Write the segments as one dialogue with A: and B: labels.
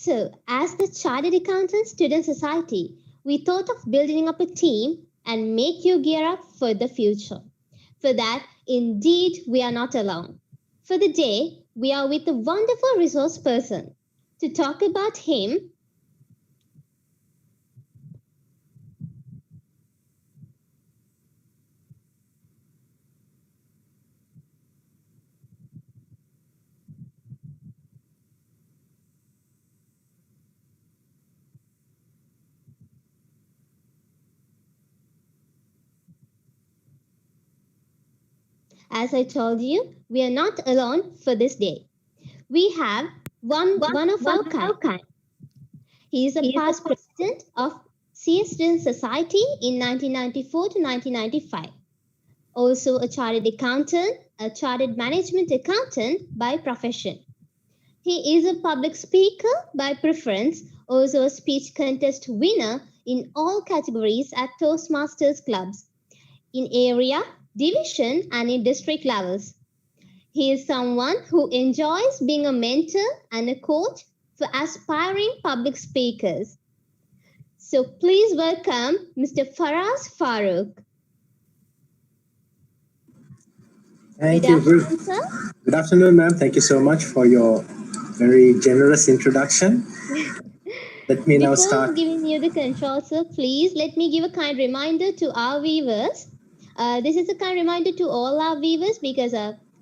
A: So, as the Chartered Accountants Student Society, we thought of building up a team and make you gear up for the future. For that, indeed, we are not alone. For the day, we are with a wonderful resource person. To talk about him, as I told you, we are not alone for this day. We have one of our kind. He is a past president of CS Student Society in 1994 to 1995. Also a chartered accountant, a chartered management accountant by profession. He is a public speaker by preference, also a speech contest winner in all categories at Toastmasters clubs, in area, division, and in district levels. He is someone who enjoys being a mentor and a coach for aspiring public speakers. So please welcome Mr. Farhaz Farouk.
B: Thank you. Good afternoon, ma'am. Thank you so much for your very generous introduction. Let me now start.
A: Before giving you the control, sir, please let me give a kind reminder to our viewers. This is a kind reminder to all our viewers because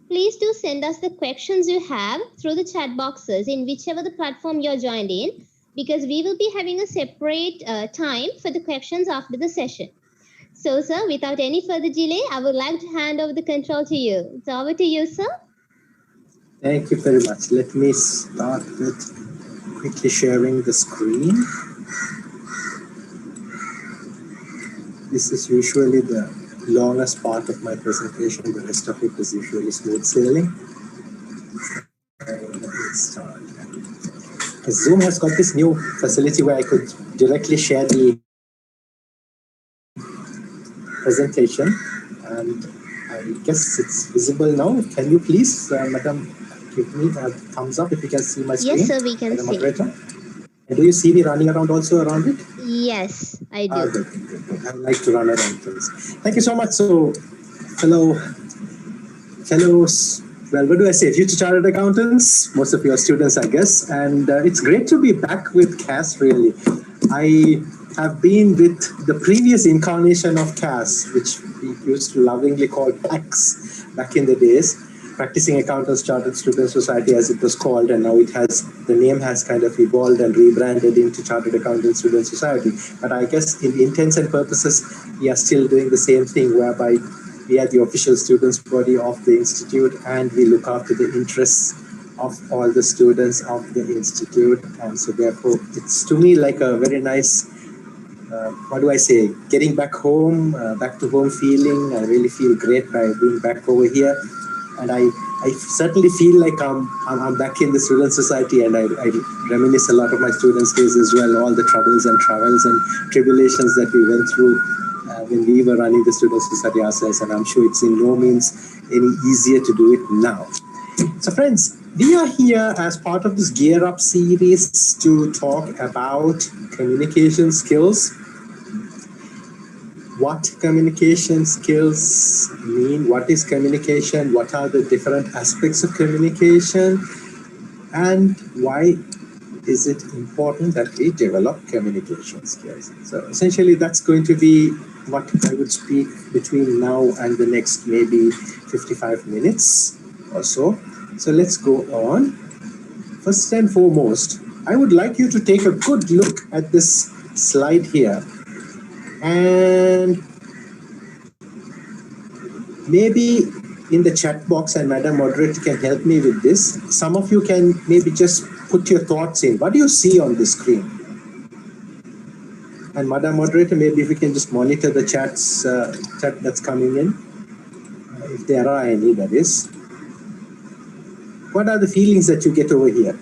A: please do send us the questions you have through the chat boxes in whichever the platform you're joined in, because we will be having a separate time for the questions after the session. So, sir, without any further delay, I would like to hand over the control to you. It's over to you, sir.
B: Thank you very much. Let me start with quickly sharing the screen. This is usually the longest part of my presentation. The rest of it is usually smooth sailing. Let me start. Zoom has got this new facility where I could directly share the presentation, and I guess it's visible now. Can you please, Madam, give me a thumbs up if you can see my screen?
A: Yes, sir, we can see.
B: Moderator. And do you see me running around also around it?
A: Yes, I do.
B: Good. I like to run around things. Thank you so much. So, fellows, well, what do I say? Future chartered accountants, most of your students, I guess. And it's great to be back with CAS, really. I have been with the previous incarnation of CAS, which we used to lovingly call PAX back in the days, Practicing Accountants Chartered Student Society as it was called, and now the name has kind of evolved and rebranded into Chartered Accountant Student Society. But I guess in intents and purposes, we are still doing the same thing, whereby we are the official students body of the institute and we look after the interests of all the students of the institute. And so therefore, it's to me like a very nice, what do I say, getting back home, back to home feeling. I really feel great by being back over here. And I certainly feel like I'm back in the student society, and I reminisce a lot of my students' days as well, all the troubles and travels and tribulations that we went through when we were running the student society ourselves, and I'm sure it's in no means any easier to do it now. So friends, we are here as part of this Gear Up series to talk about communication skills. What communication skills mean, what is communication, what are the different aspects of communication, and why is it important that we develop communication skills. So essentially that's going to be what I would speak between now and the next maybe 55 minutes or so. So let's go on. First and foremost, I would like you to take a good look at this slide here. And maybe in the chat box, and Madam Moderator can help me with this, some of you can maybe just put your thoughts in. What do you see on the screen? And Madam Moderator, maybe if we can just monitor the chat that's coming in, if there are any, that is. What are the feelings that you get over here?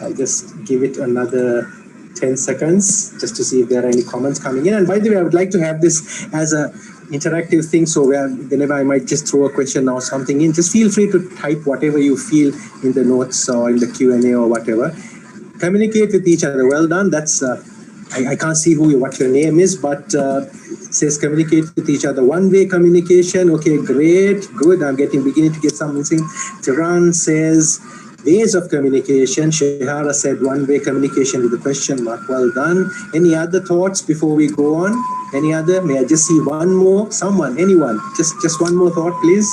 B: I'll just give it another 10 seconds just to see if there are any comments coming in. And by the way, I would like to have this as a interactive thing. So whenever I might just throw a question or something in, just feel free to type whatever you feel in the notes or in the Q&A or whatever. Communicate with each other. Well done. That's I can't see what your name is, but it says communicate with each other. One-way communication. Okay, great, good. I'm beginning to get something. Tiran says ways of communication. Shehara said one-way communication with a question mark. Well done. Any other thoughts before we go on? Any other? May I just see one more? Someone, anyone? Just one more thought, please.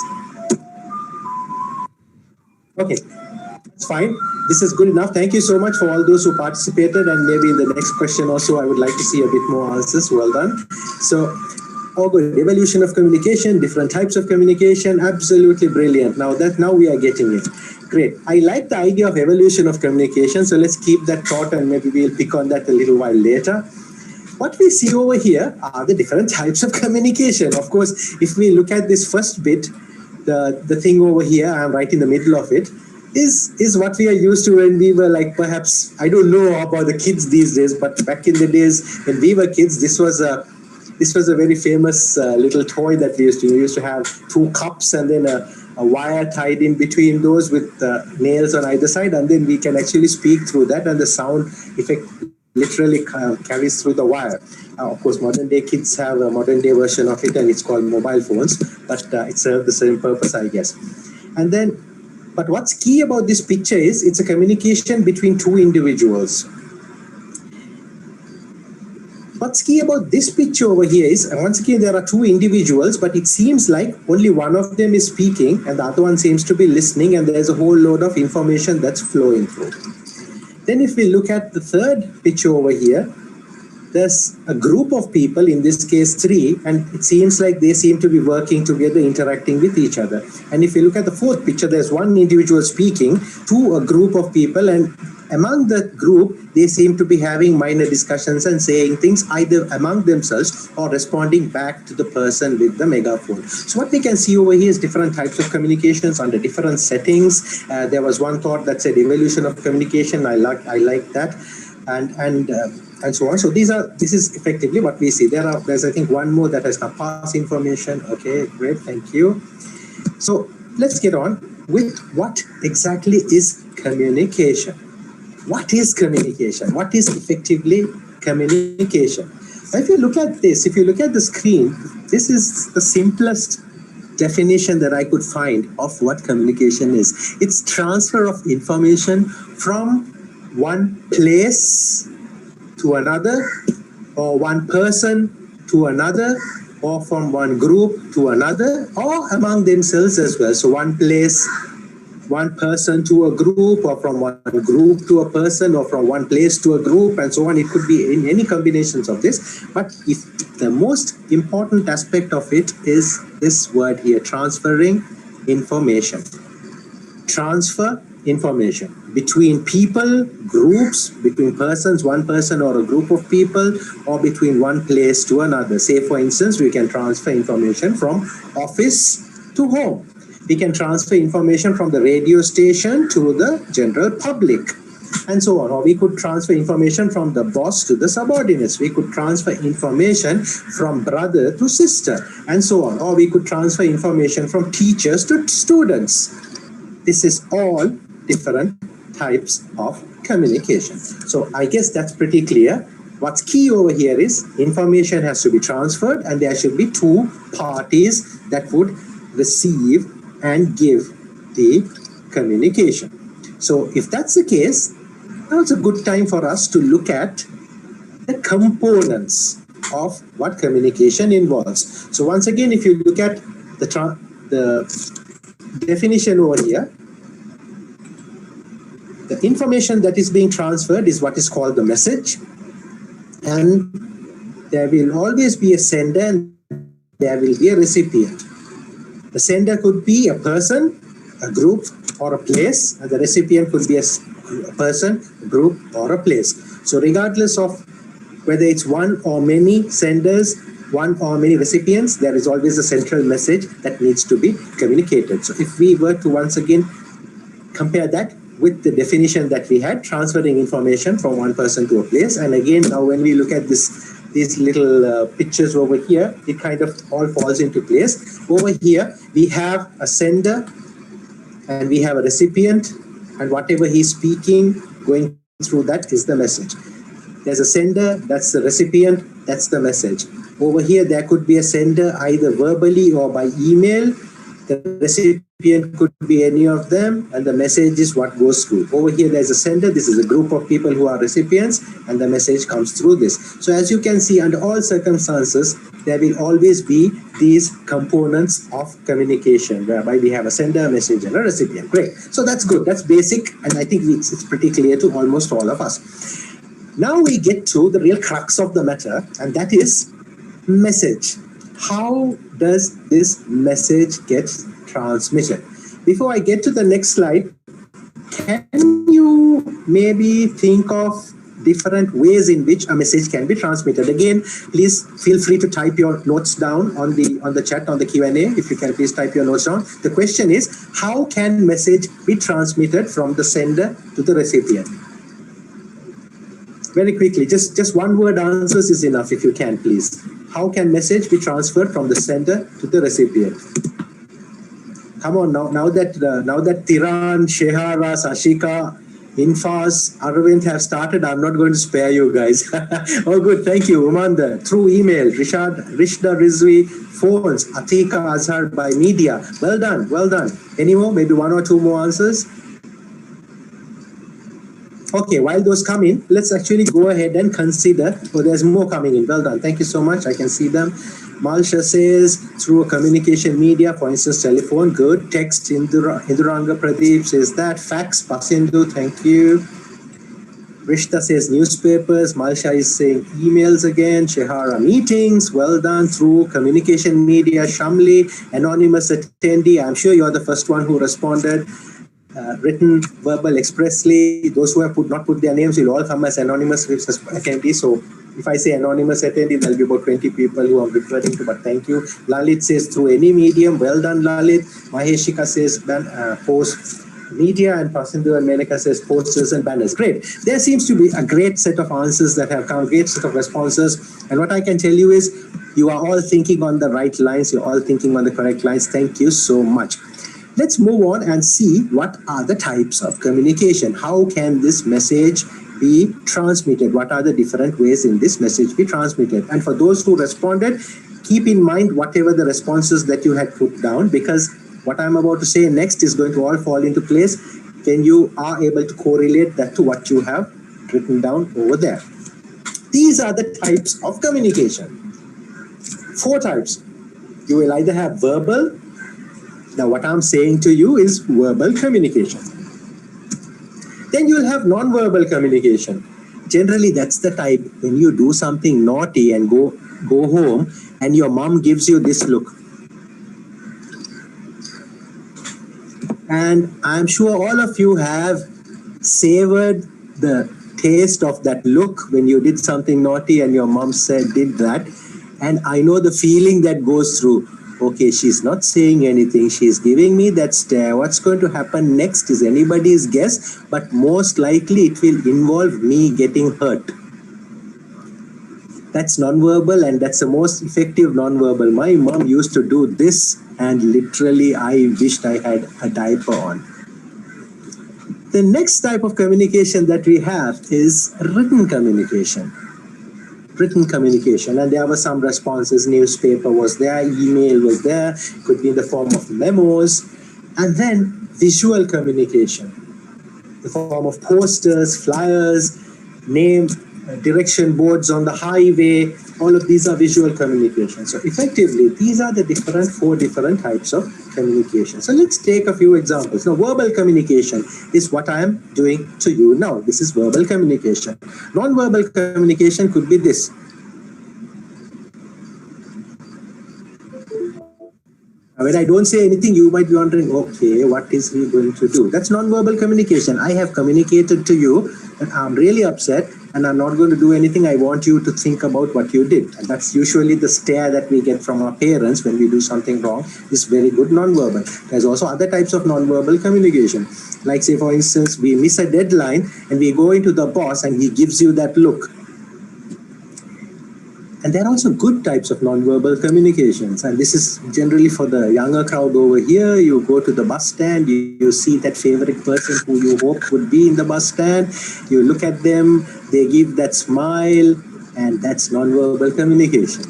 B: Okay. It's fine. This is good enough. Thank you so much for all those who participated, and maybe in the next question also I would like to see a bit more answers. Well done. So, all good. Evolution of communication, different types of communication, absolutely brilliant. Now we are getting it. Great. I like the idea of evolution of communication, so let's keep that thought and maybe we'll pick on that a little while later. What we see over here are the different types of communication. Of course, if we look at this first bit, the thing over here, I'm right in the middle of it, is what we are used to when we were like, perhaps, I don't know about the kids these days, but back in the days when we were kids, this was a very famous little toy that we used to use. We used to have two cups and then a wire tied in between those with nails on either side, and then we can actually speak through that, and the sound effect literally carries through the wire. Of course, modern day kids have a modern day version of it, and it's called mobile phones, but it serves the same purpose, I guess. And then, but what's key about this picture is it's a communication between two individuals. What's key about this picture over here is, once again, there are two individuals, but it seems like only one of them is speaking and the other one seems to be listening, and there's a whole load of information that's flowing through. Then if we look at the third picture over here, there's a group of people, in this case 3, and it seems like they seem to be working together, interacting with each other. And if you look at the fourth picture, there's one individual speaking to a group of people, and among the group, they seem to be having minor discussions and saying things either among themselves or responding back to the person with the megaphone. So what we can see over here is different types of communications under different settings. There was one thought that said evolution of communication. I like that. And so on. So this is effectively what we see. There's I think one more that has now pass information. Okay, great, thank you. So let's get on with what exactly is communication. What is communication? What is effectively communication? Now, if you look at this, if you look at the screen, this is the simplest definition that I could find of what communication is. It's transfer of information from one place to another, or one person to another, or from one group to another, or among themselves as well. So one place, one person to a group, or from one group to a person, or from one place to a group, and so on. It could be in any combinations of this. But if the most important aspect of it is this word here, transferring information. Transfer information between people, groups, between persons, one person or a group of people, or between one place to another. Say, for instance, we can transfer information from office to home. We can transfer information from the radio station to the general public, and so on. Or we could transfer information from the boss to the subordinates. We could transfer information from brother to sister, and so on. Or we could transfer information from teachers to students. This is all different types of communication. So I guess that's pretty clear. What's key over here is information has to be transferred, and there should be two parties that would receive and give the communication. So if that's the case, now it's a good time for us to look at the components of what communication involves. So once again, if you look at the definition over here, the information that is being transferred is what is called the message, and there will always be a sender and there will be a recipient. The sender could be a person, a group, or a place, and the recipient could be a person, a group, or a place. So regardless of whether it's one or many senders, one or many recipients, there is always a central message that needs to be communicated. So if we were to once again compare that with the definition that we had, transferring information from one person to a place, and again, now when we look at this these little pictures over here, it kind of all falls into place. Over here, we have a sender and we have a recipient, and whatever he's speaking, going through that is the message. There's a sender, that's the recipient, that's the message. Over here, there could be a sender either verbally or by email. The recipient could be any of them, and the message is what goes through. Over here, there's a sender. This is a group of people who are recipients, and the message comes through this. So as you can see, under all circumstances, there will always be these components of communication, whereby we have a sender, a messenger, and a recipient. Great. So that's good. That's basic, and I think it's pretty clear to almost all of us. Now we get to the real crux of the matter, and that is message. How does this message get transmitted? Before I get to the next slide, can you maybe think of different ways in which a message can be transmitted? Again, please feel free to type your notes down on the chat, on the Q&A. If you can, please type your notes down. The question is, how can message be transmitted from the sender to the recipient? Very quickly, just one word answers is enough if you can, please. How can message be transferred from the sender to the recipient? Come on, now that Tiran, Shehara, Sashika, Infas, Arvind have started, I'm not going to spare you guys. Oh, good, thank you, Umanda. Through email, Rishda Rizvi, phones, Atika Azhar by media. Well done, well done. Any more? Maybe one or two more answers? Okay, while those come in, let's actually go ahead and consider. Oh, there's more coming in. Well done. Thank you so much. I can see them. Malshi says through a communication media, for instance, telephone. Good. Text. Induranga Pradeep says that. Fax. Pasindu. Thank you. Rishta says newspapers. Malsha is saying emails again. Shehara meetings. Well done. Through communication media. Shamli, anonymous attendee. I'm sure you're the first one who responded. Written, verbal, expressly. Those who have not put their names will all come as anonymous attendees. So if I say anonymous attendee, there'll be about 20 people who I'm referring to, but thank you. Lalit says through any medium. Well done, Lalit. Maheshika says post media, and Pasindu and Menaka says posters and banners. Great. There seems to be a great set of answers that have come, great set of responses. And what I can tell you is you are all thinking on the right lines. You're all thinking on the correct lines. Thank you so much. Let's move on and see what are the types of communication. How can this message be transmitted? What are the different ways in this message be transmitted? And for those who responded, keep in mind whatever the responses that you had put down, because what I'm about to say next is going to all fall into place when you are able to correlate that to what you have written down over there. These are the types of communication. 4 types. You will either have verbal. Now, what I'm saying to you is verbal communication. Then you'll have non-verbal communication. Generally, that's the type when you do something naughty and go home and your mom gives you this look. And I'm sure all of you have savored the taste of that look when you did something naughty and your mom did that. And I know the feeling that goes through. Okay, she's not saying anything. She's giving me that stare. What's going to happen next is anybody's guess, but most likely it will involve me getting hurt. That's nonverbal, and that's the most effective nonverbal. My mom used to do this, and literally I wished I had a diaper on. The next type of communication that we have is written communication. Written communication, and there were some responses. Newspaper was there, email was there, could be in the form of memos, and then visual communication, the form of posters, flyers, name, direction boards on the highway. All of these are visual communication. So effectively, these are the 4 different types of communication. So let's take a few examples. Now, verbal communication is what I am doing to you now. This is verbal communication. Non-verbal communication could be this. When I don't say anything, you might be wondering, okay, what is he going to do? That's non-verbal communication. I have communicated to you that I'm really upset and I'm not going to do anything. I want you to think about what you did. And that's usually the stare that we get from our parents when we do something wrong. It's very good non-verbal. There's also other types of non-verbal communication. Like, say, for instance, we miss a deadline and we go into the boss and he gives you that look. And there are also good types of non-verbal communications. And this is generally for the younger crowd over here. You go to the bus stand, you see that favorite person who you hope would be in the bus stand. You look at them, they give that smile, and that's non-verbal communication.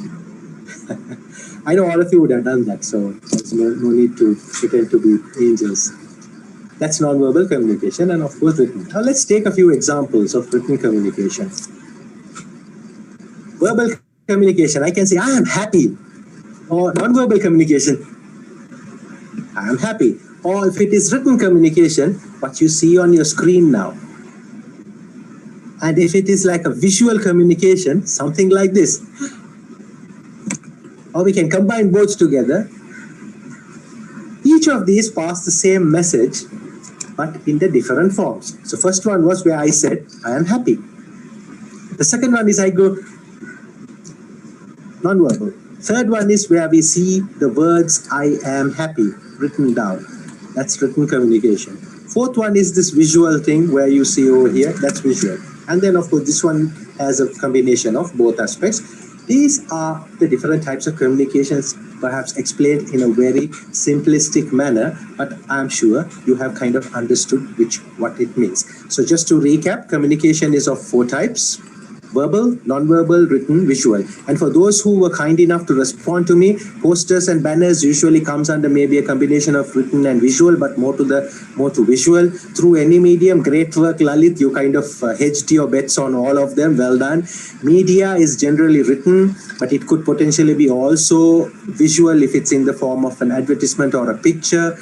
B: I know all of you would have done that, so there's no need to pretend to be angels. That's non-verbal communication, and of course written. Now let's take a few examples of written communication. Verbal communication, I can say, I am happy. Or non-verbal communication, I am happy. Or if it is written communication, what you see on your screen now. And if it is like a visual communication, something like this. Or we can combine both together. Each of these pass the same message, but in the different forms. So first one was where I said, I am happy. The second one is I go non-verbal. Third one is where we see the words I am happy written down. That's written communication. Fourth one is this visual thing where you see over here, that's visual. And then of course this one has a combination of both aspects. These are the different types of communications, perhaps explained in a very simplistic manner, but I'm sure you have kind of understood what it means. So just to recap, communication is of 4 types: verbal, non-verbal, written, visual. And for those who were kind enough to respond to me, posters and banners usually comes under maybe a combination of written and visual, but more to visual. Through any medium, great work, Lalit. You kind of hedged your bets on all of them. Well done. Media is generally written, but it could potentially be also visual if it's in the form of an advertisement or a picture.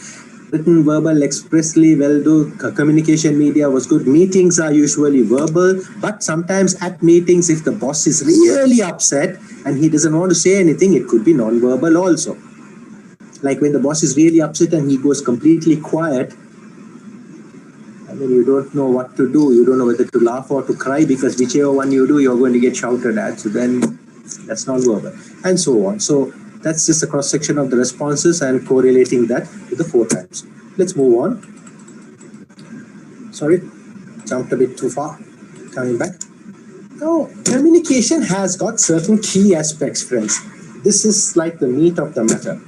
B: Written, verbal, expressly, well do. Communication media was good. Meetings are usually verbal, but sometimes at meetings, if the boss is really upset and he doesn't want to say anything, it could be non-verbal also. Like when the boss is really upset and he goes completely quiet, and then you don't know what to do. You don't know whether to laugh or to cry, because whichever one you do, you're going to get shouted at. So then that's non-verbal, and so on. So that's just a cross-section of the responses and correlating that with the 4 types. Let's move on. Sorry, jumped a bit too far. Coming back. Now, communication has got certain key aspects, friends. This is like the meat of the matter.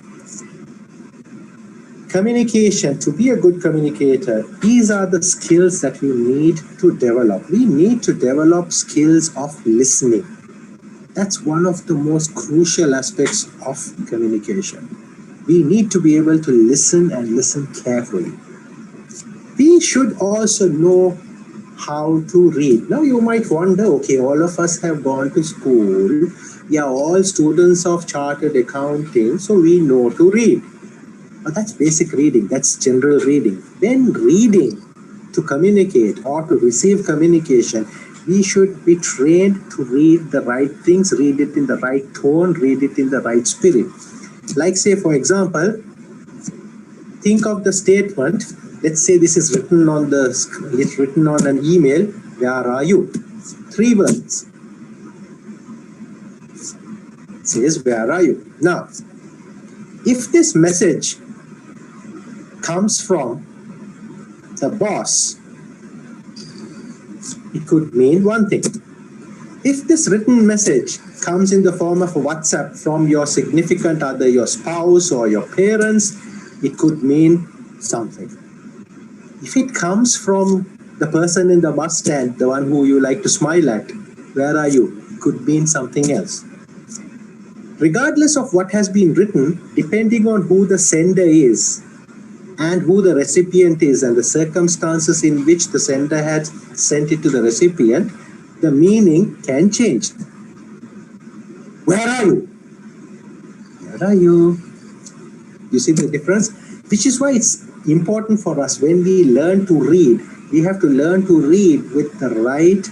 B: Communication, to be a good communicator, these are the skills that we need to develop. We need to develop skills of listening. That's one of the most crucial aspects of communication. We need to be able to listen and listen carefully. We should also know how to read. Now you might wonder, okay, all of us have gone to school. We are all students of chartered accounting, so we know to read. But that's basic reading, that's general reading. Then reading to communicate or to receive communication, we should be trained to read the right things, read it in the right tone, read it in the right spirit. Like say, for example, think of the statement. Let's say this is written on an email. Where are you? 3 words. It says, where are you? Now, if this message comes from the boss, it could mean one thing. If this written message comes in the form of a WhatsApp from your significant other, your spouse or your parents, it could mean something. If it comes from the person in the bus stand, the one who you like to smile at, where are you? It could mean something else. Regardless of what has been written, depending on who the sender is and who the recipient is and the circumstances in which the sender has sent it to the recipient, the meaning can change. Where are you? Where are you? You see the difference? Which is why it's important for us when we learn to read. We have to learn to read with the right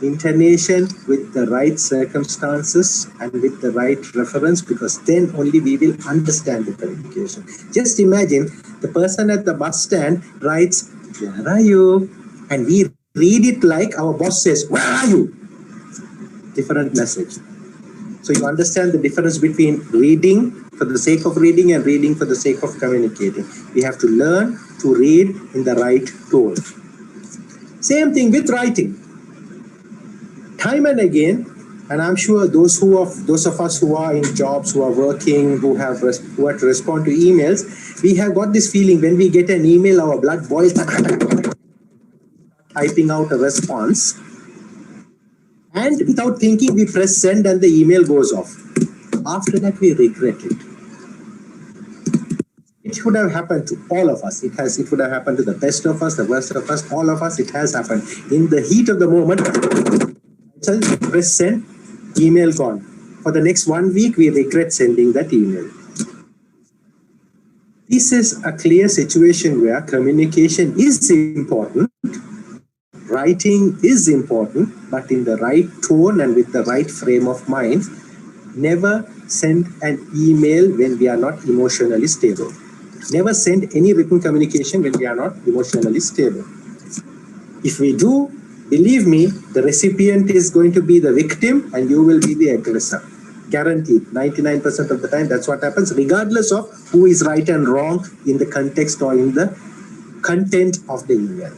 B: intonation, with the right circumstances, and with the right reference, because then only we will understand the communication. Just imagine the person at the bus stand writes, where are you? And we read it like our boss says, where are you? Different message. So you understand the difference between reading for the sake of reading and reading for the sake of communicating. We have to learn to read in the right tone. Same thing with writing. Time and again, And I'm sure those of us who are in jobs, who are working, who have to respond to emails, we have got this feeling when we get an email, our blood boils, typing out a response, and without thinking, we press send and the email goes off. After that, we regret it. It should have happened to all of us. It would have happened to the best of us, the worst of us, all of us. It has happened. In the heat of the moment, press send, email gone. For the next 1 week, we regret sending that email. This is a clear situation where communication is important, writing is important, but in the right tone and with the right frame of mind. Never send an email when we are not emotionally stable. Never send any written communication when we are not emotionally stable. If we do, believe me, the recipient is going to be the victim and you will be the aggressor. Guaranteed. 99% of the time, that's what happens, regardless of who is right and wrong in the context or in the content of the email.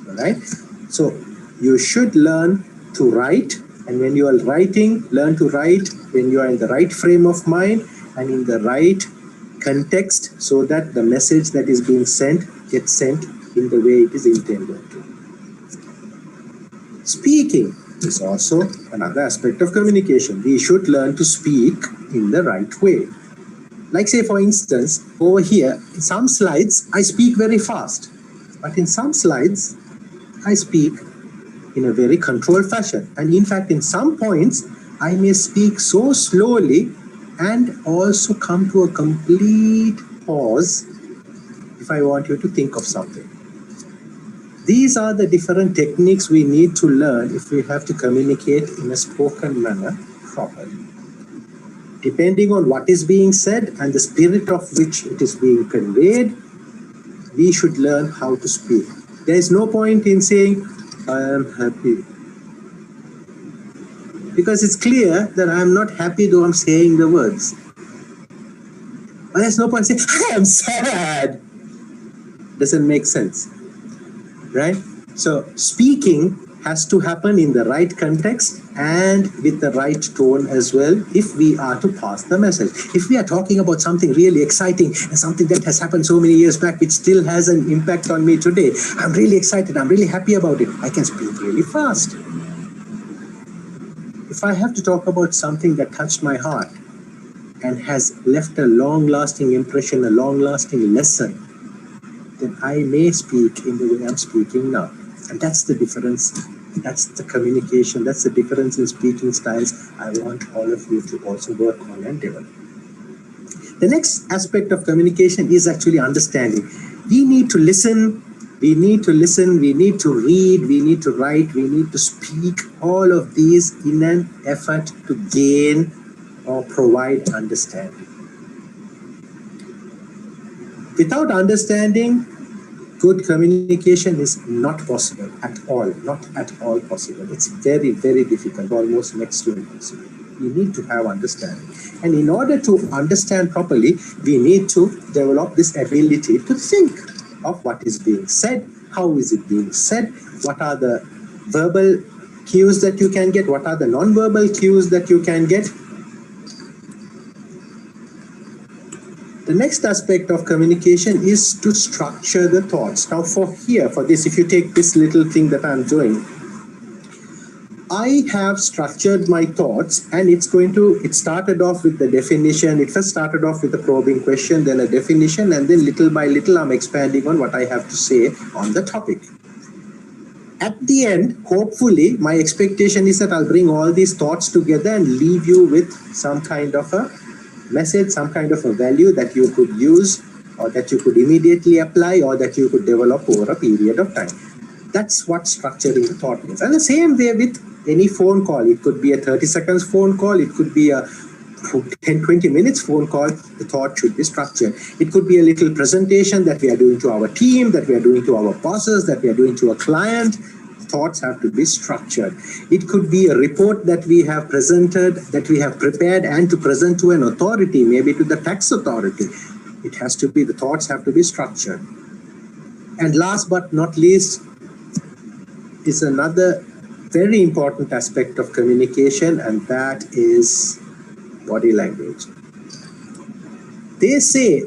B: All right? So you should learn to write, and when you are writing, learn to write when you are in the right frame of mind and in the right context, so that the message that is being sent gets sent in the way it is intended to. Speaking is also another aspect of communication. We should learn to speak in the right way. Like, say, for instance, over here, in some slides, I speak very fast, but in some slides, I speak in a very controlled fashion. And in fact, in some points, I may speak so slowly and also come to a complete pause if I want you to think of something. These are the different techniques we need to learn if we have to communicate in a spoken manner properly. Depending on what is being said and the spirit of which it is being conveyed, we should learn how to speak. There is no point in saying, I am happy. Because it's clear that I am not happy though I'm saying the words. But there's no point saying, I am sad. Doesn't make sense. Right? So speaking has to happen in the right context and with the right tone as well if we are to pass the message. If we are talking about something really exciting and something that has happened so many years back which still has an impact on me today, I'm really excited, I'm really happy about it, I can speak really fast. If I have to talk about something that touched my heart and has left a long-lasting impression, a long-lasting lesson, then I may speak in the way I'm speaking now. And that's the difference. That's the communication. That's the difference in speaking styles I want all of you to also work on and develop. The next aspect of communication is actually understanding. We need to listen. We need to listen. We need to read. We need to write. We need to speak. All of these in an effort to gain or provide understanding. Without understanding, good communication is not possible at all, not at all possible. It's very, very difficult, almost next to impossible. We need to have understanding. And in order to understand properly, we need to develop this ability to think of what is being said, how is it being said, what are the verbal cues that you can get, what are the non-verbal cues that you can get. The next aspect of communication is to structure the thoughts. Now for this, if you take this little thing that I'm doing, I have structured my thoughts and it started off with the definition. It first started off with a probing question, then a definition, and then little by little I'm expanding on what I have to say on the topic. At the end, hopefully, my expectation is that I'll bring all these thoughts together and leave you with some kind of a message, some kind of a value that you could use or that you could immediately apply or that you could develop over a period of time. That's what structuring the thought means. And the same way with any phone call. It could be a 30 seconds phone call. It could be a 10, 20 minutes phone call. The thought should be structured. It could be a little presentation that we are doing to our team, that we are doing to our bosses, that we are doing to a client. Thoughts have to be structured. It could be a report that we have presented, that we have prepared and to present to an authority, maybe to the tax authority. It has to be, the thoughts have to be structured. And last but not least is another very important aspect of communication, and that is body language. They say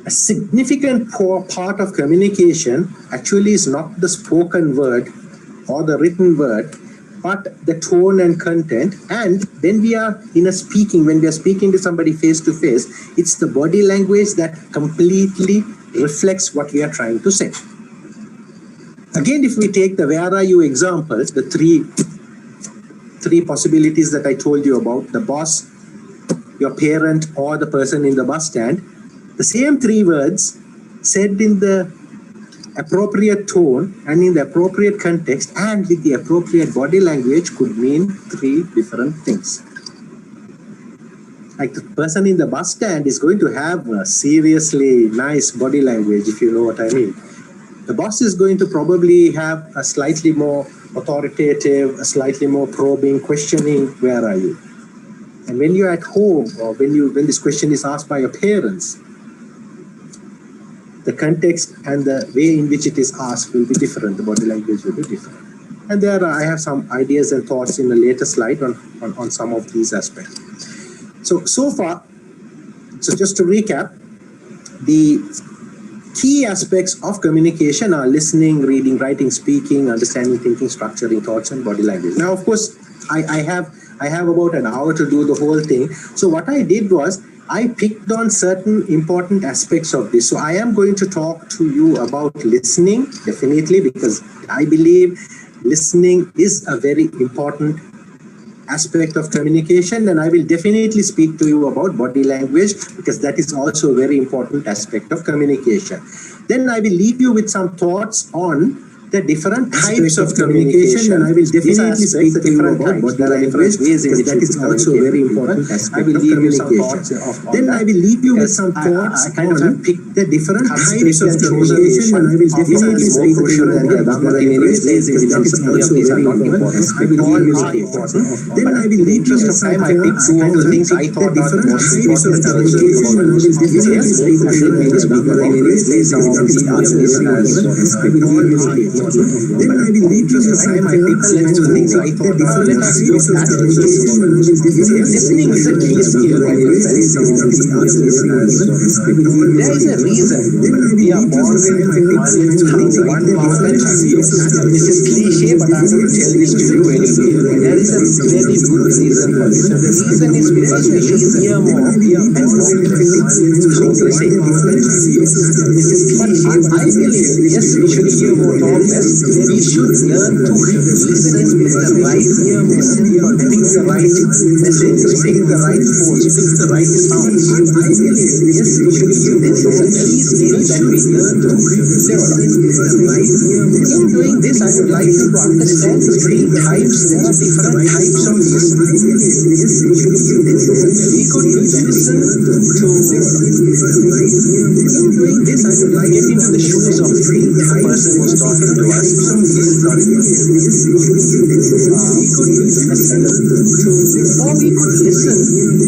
B: a significant part of communication actually is not the spoken word or the written word, but the tone and content. And when we are when we are speaking to somebody face to face, it's the body language that completely reflects what we are trying to say. Again, if we take the where are you examples, the three possibilities that I told you about, the boss, your parent, or the person in the bus stand, the same three words said in the appropriate tone and in the appropriate context and with the appropriate body language could mean three different things. Like the person in the bus stand is going to have a seriously nice body language, if you know what I mean. The boss is going to probably have a slightly more authoritative, a slightly more probing, questioning, where are you? And when you're at home or when this question is asked by your parents, the context and the way in which it is asked will be different. The body language will be different. And I have some ideas and thoughts in a later slide on some of these aspects. So far, just to recap, the key aspects of communication are listening, reading, writing, speaking, understanding, thinking, structuring thoughts, and body language. Now, of course, I have about an hour to do the whole thing. So what I did was I picked on certain important aspects of this. So I am going to talk to you about listening, definitely, because I believe listening is a very important aspect of communication, and I will definitely speak to you about body language because that is also a very important aspect of communication. Then I will leave you with some thoughts on the different types of communication, and I will definitely speak to you about body language because that is also a very important aspect of communication. Then I will leave you with some thoughts on the different types of communication, and I will definitely speak to you about body language because that is also very important. I will leave you with important. Then I will leave you with some thoughts on the different types of communication, and I will definitely speak to you about body language because some of the answers I will leave you with. Then I will lead you to some people and to things I thought listening is a key skill. There is a reason we are born with one mouth and ears. This is cliche, but I'm going to tell this to you anyway. There is a very good reason for this. The reason is because we should hear more and more so to say. But I believe, yes, we should hear more talk. We should learn to listen with the right ear, pick the right messages, pick the right phones, pick the right sounds. I believe, yes, we should use this as a key skill that we learn to develop. In doing this, I would like you to understand the three types. There are different types of listening. We could listen to. In doing this, I would like to get into the shoes of the person who's talking to us. Or we could listen. We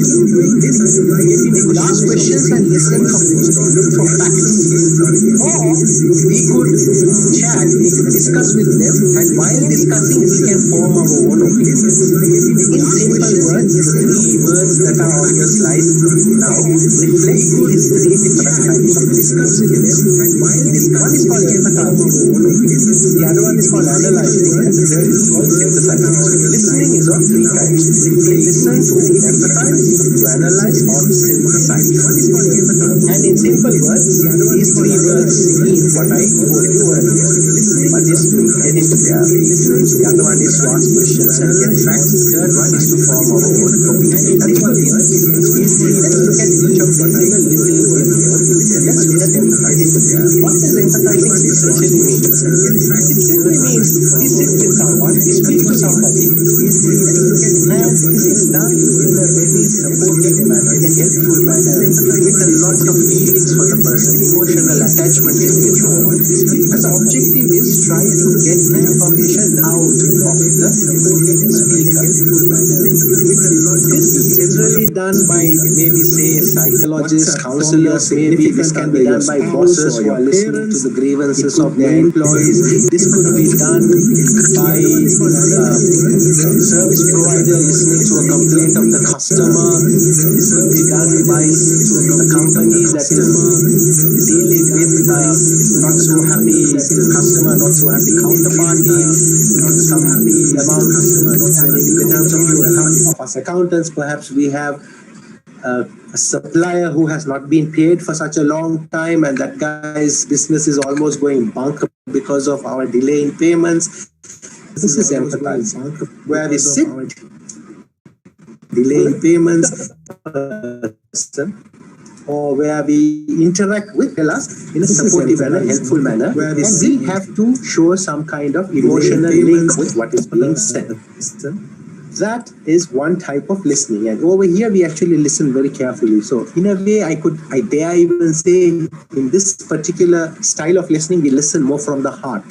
B: could ask questions and listen for facts. Or we could chat, we could discuss with them, and while discussing, we can form our own opinion. In simple words, the three words that are on your slide now reflect these three different types of discussing. One is called the other one is called analyzing, and the third is called synthesizing. Listening is of three types. We listen to empathize, to analyze, or to synthesize. And in simple words, these three words mean what I told you earlier. One is to get into their listeners, the other one is to ask questions and get facts, the third one is to form our own opinion. That's what these three things mean. Let's look at each of these in a little bit here. Let's look at empathizing. What does empathizing essentially mean? It simply means we sit with someone, we speak to somebody, and this is done in a very supportive manner, in a helpful manner, with a lot of feelings for the person, emotional attachment is involved. And the objective is try to get information out of the speaker. This is generally done by maybe say psychologists psychologists, counselors, maybe this can be done by bosses who are listening to the grievances of their employees. This could be done by service provider listening to a complaint of the customer. This could be done by a company that is dealing with not so happy customer, not so happy counterparty, not so happy about, and in the terms of you of us accountants, perhaps we have a supplier who has not been paid for such a long time, and that guy's business is almost going bankrupt because of our delay in payments. This is empathizing, where we sit, delay in payments, or where we interact with us in a supportive manner, helpful manner, where we have to show some kind of emotional link with what is being said. That is one type of listening, and over here we actually listen very carefully. So in a way, I dare even say, in this particular style of listening, we listen more from the heart,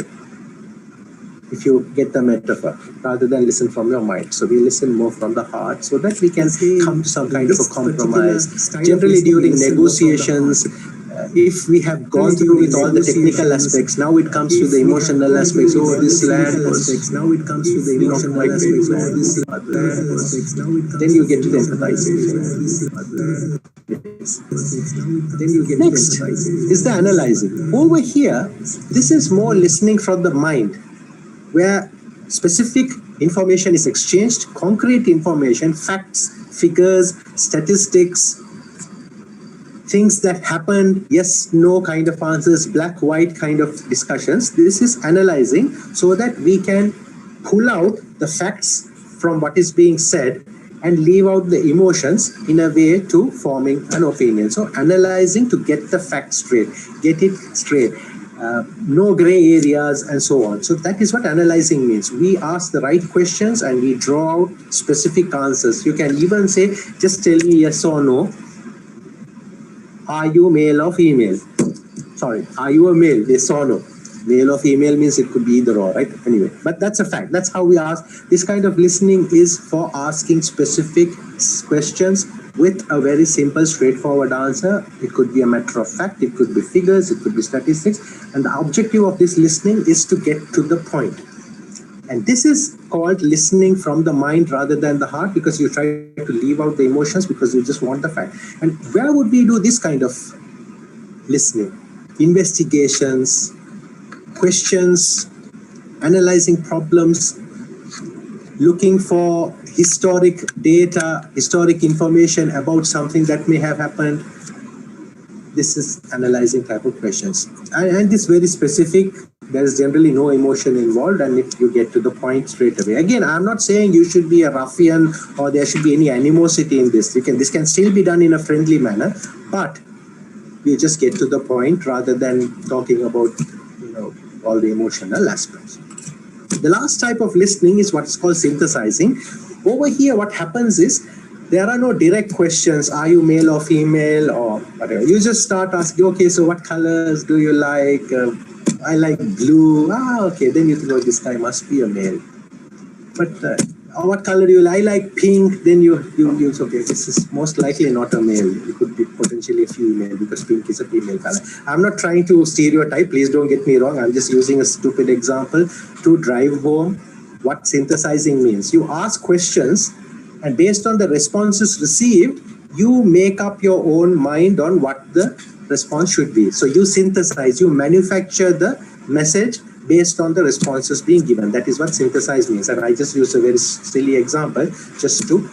B: if you get the metaphor, rather than listen from your mind. So we listen more from the heart so that we can come to some kind of a compromise. Generally during negotiations, if we have gone through with all the technical aspects, now it comes to the emotional aspects. Oh, this land was, now it comes to the emotional aspects. Oh, this land, then you get to the empathizing. Yes. Next is the analyzing. Over here, this is more listening from the mind, where specific information is exchanged, concrete information, facts, figures, statistics, things that happened, yes, no kind of answers, black, white kind of discussions. This is analyzing so that we can pull out the facts from what is being said and leave out the emotions in a way to forming an opinion. So analyzing to get the facts straight, get it straight. No gray areas and so on. So that is what analyzing means. We ask the right questions and we draw out specific answers. You can even say, just tell me yes or no. Are you male or female? Sorry, are you a male? Yes or no? Male or female means it could be either or, right? Anyway, but that's a fact. That's how we ask. This kind of listening is for asking specific questions with a very simple, straightforward answer. It could be a matter of fact, it could be figures, it could be statistics. And the objective of this listening is to get to the point. And this is called listening from the mind rather than the heart, because you try to leave out the emotions because you just want the fact. And where would we do this kind of listening? Investigations, questions, analyzing problems, looking for historic data, historic information about something that may have happened. This is analyzing type of questions. And it's very specific. There is generally no emotion involved, and if you get to the point straight away. Again, I'm not saying you should be a ruffian or there should be any animosity in this. This can still be done in a friendly manner, but we just get to the point rather than talking about, all the emotional aspects. The last type of listening is what's called synthesizing. Over here, what happens is there are no direct questions. Are you male or female or whatever? You just start asking, okay, so what colors do you like? I like blue. Okay, then you think, oh, this guy must be a male. But what color do you like? I like pink. Then you okay, this is most likely not a male. It could be potentially a female because pink is a female color. I'm not trying to stereotype. Please don't get me wrong. I'm just using a stupid example to drive home what synthesizing means. You ask questions, and based on the responses received, you make up your own mind on what the response should be. So you synthesize, you manufacture the message based on the responses being given. That is what synthesize means. And I just used a very silly example just to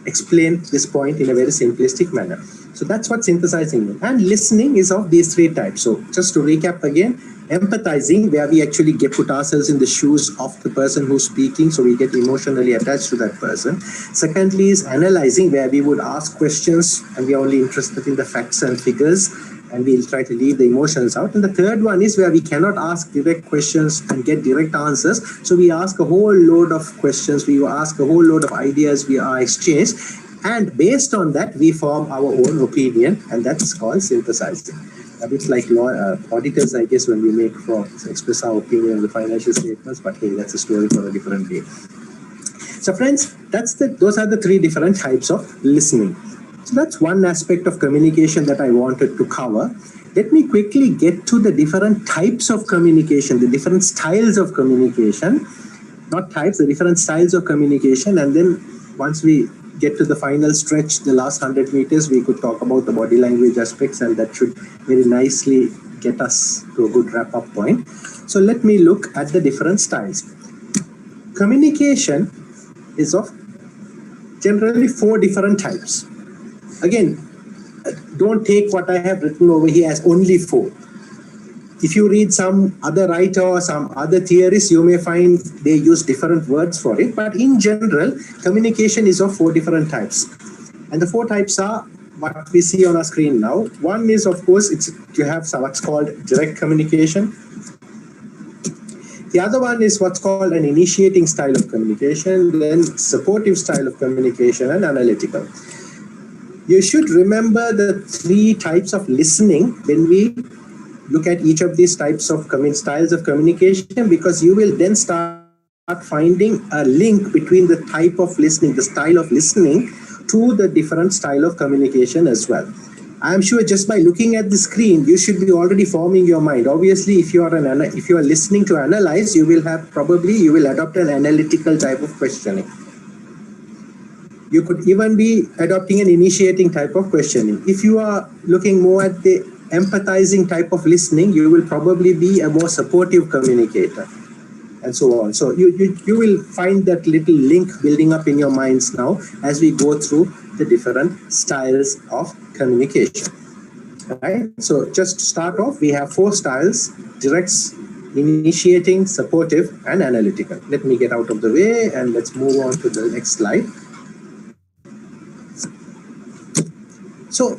B: explain this point in a very simplistic manner. So that's what synthesizing means. And listening is of these three types. So just to recap again, empathizing, where we actually put ourselves in the shoes of the person who's speaking, so we get emotionally attached to that person. Secondly is analyzing, where we would ask questions and we are only interested in the facts and figures, and we'll try to leave the emotions out. And the third one is where we cannot ask direct questions and get direct answers, so we ask a whole load of questions, we ask a whole load of ideas, we are exchanged, and based on that we form our own opinion, and that's called synthesizing. A bit like auditors, I guess, when we express our opinion on the financial statements, but hey, that's a story for a different day. So friends, those are the three different types of listening. So that's one aspect of communication that I wanted to cover. Let me quickly get to the different types of communication, the different styles of communication, not types, the different styles of communication. And then once we get to the final stretch, the last 100 meters, we could talk about the body language aspects, and that should very nicely get us to a good wrap-up point. So let me look at the different styles. Communication is of generally 4 different types. Again, don't take what I have written over here as only 4. If you read some other writer or some other theorists, you may find they use different words for it. But in general, communication is of 4 different types. And the 4 types are what we see on our screen now. One is, of course, you have what's called direct communication. The other one is what's called an initiating style of communication, then supportive style of communication, and analytical. You should remember the 3 types of listening when we look at each of these types of styles of communication, because you will then start finding a link between the type of listening, the style of listening, to the different style of communication as well. I'm sure just by looking at the screen, you should be already forming your mind. Obviously, if you are listening to analyze, you will adopt an analytical type of questioning. You could even be adopting an initiating type of questioning. If you are looking more at the empathizing type of listening, you will probably be a more supportive communicator, and so on. So you will find that little link building up in your minds now as we go through the different styles of communication. Right? So just to start off, we have 4 styles: direct, initiating, supportive, and analytical. Let me get out of the way and let's move on to the next slide. So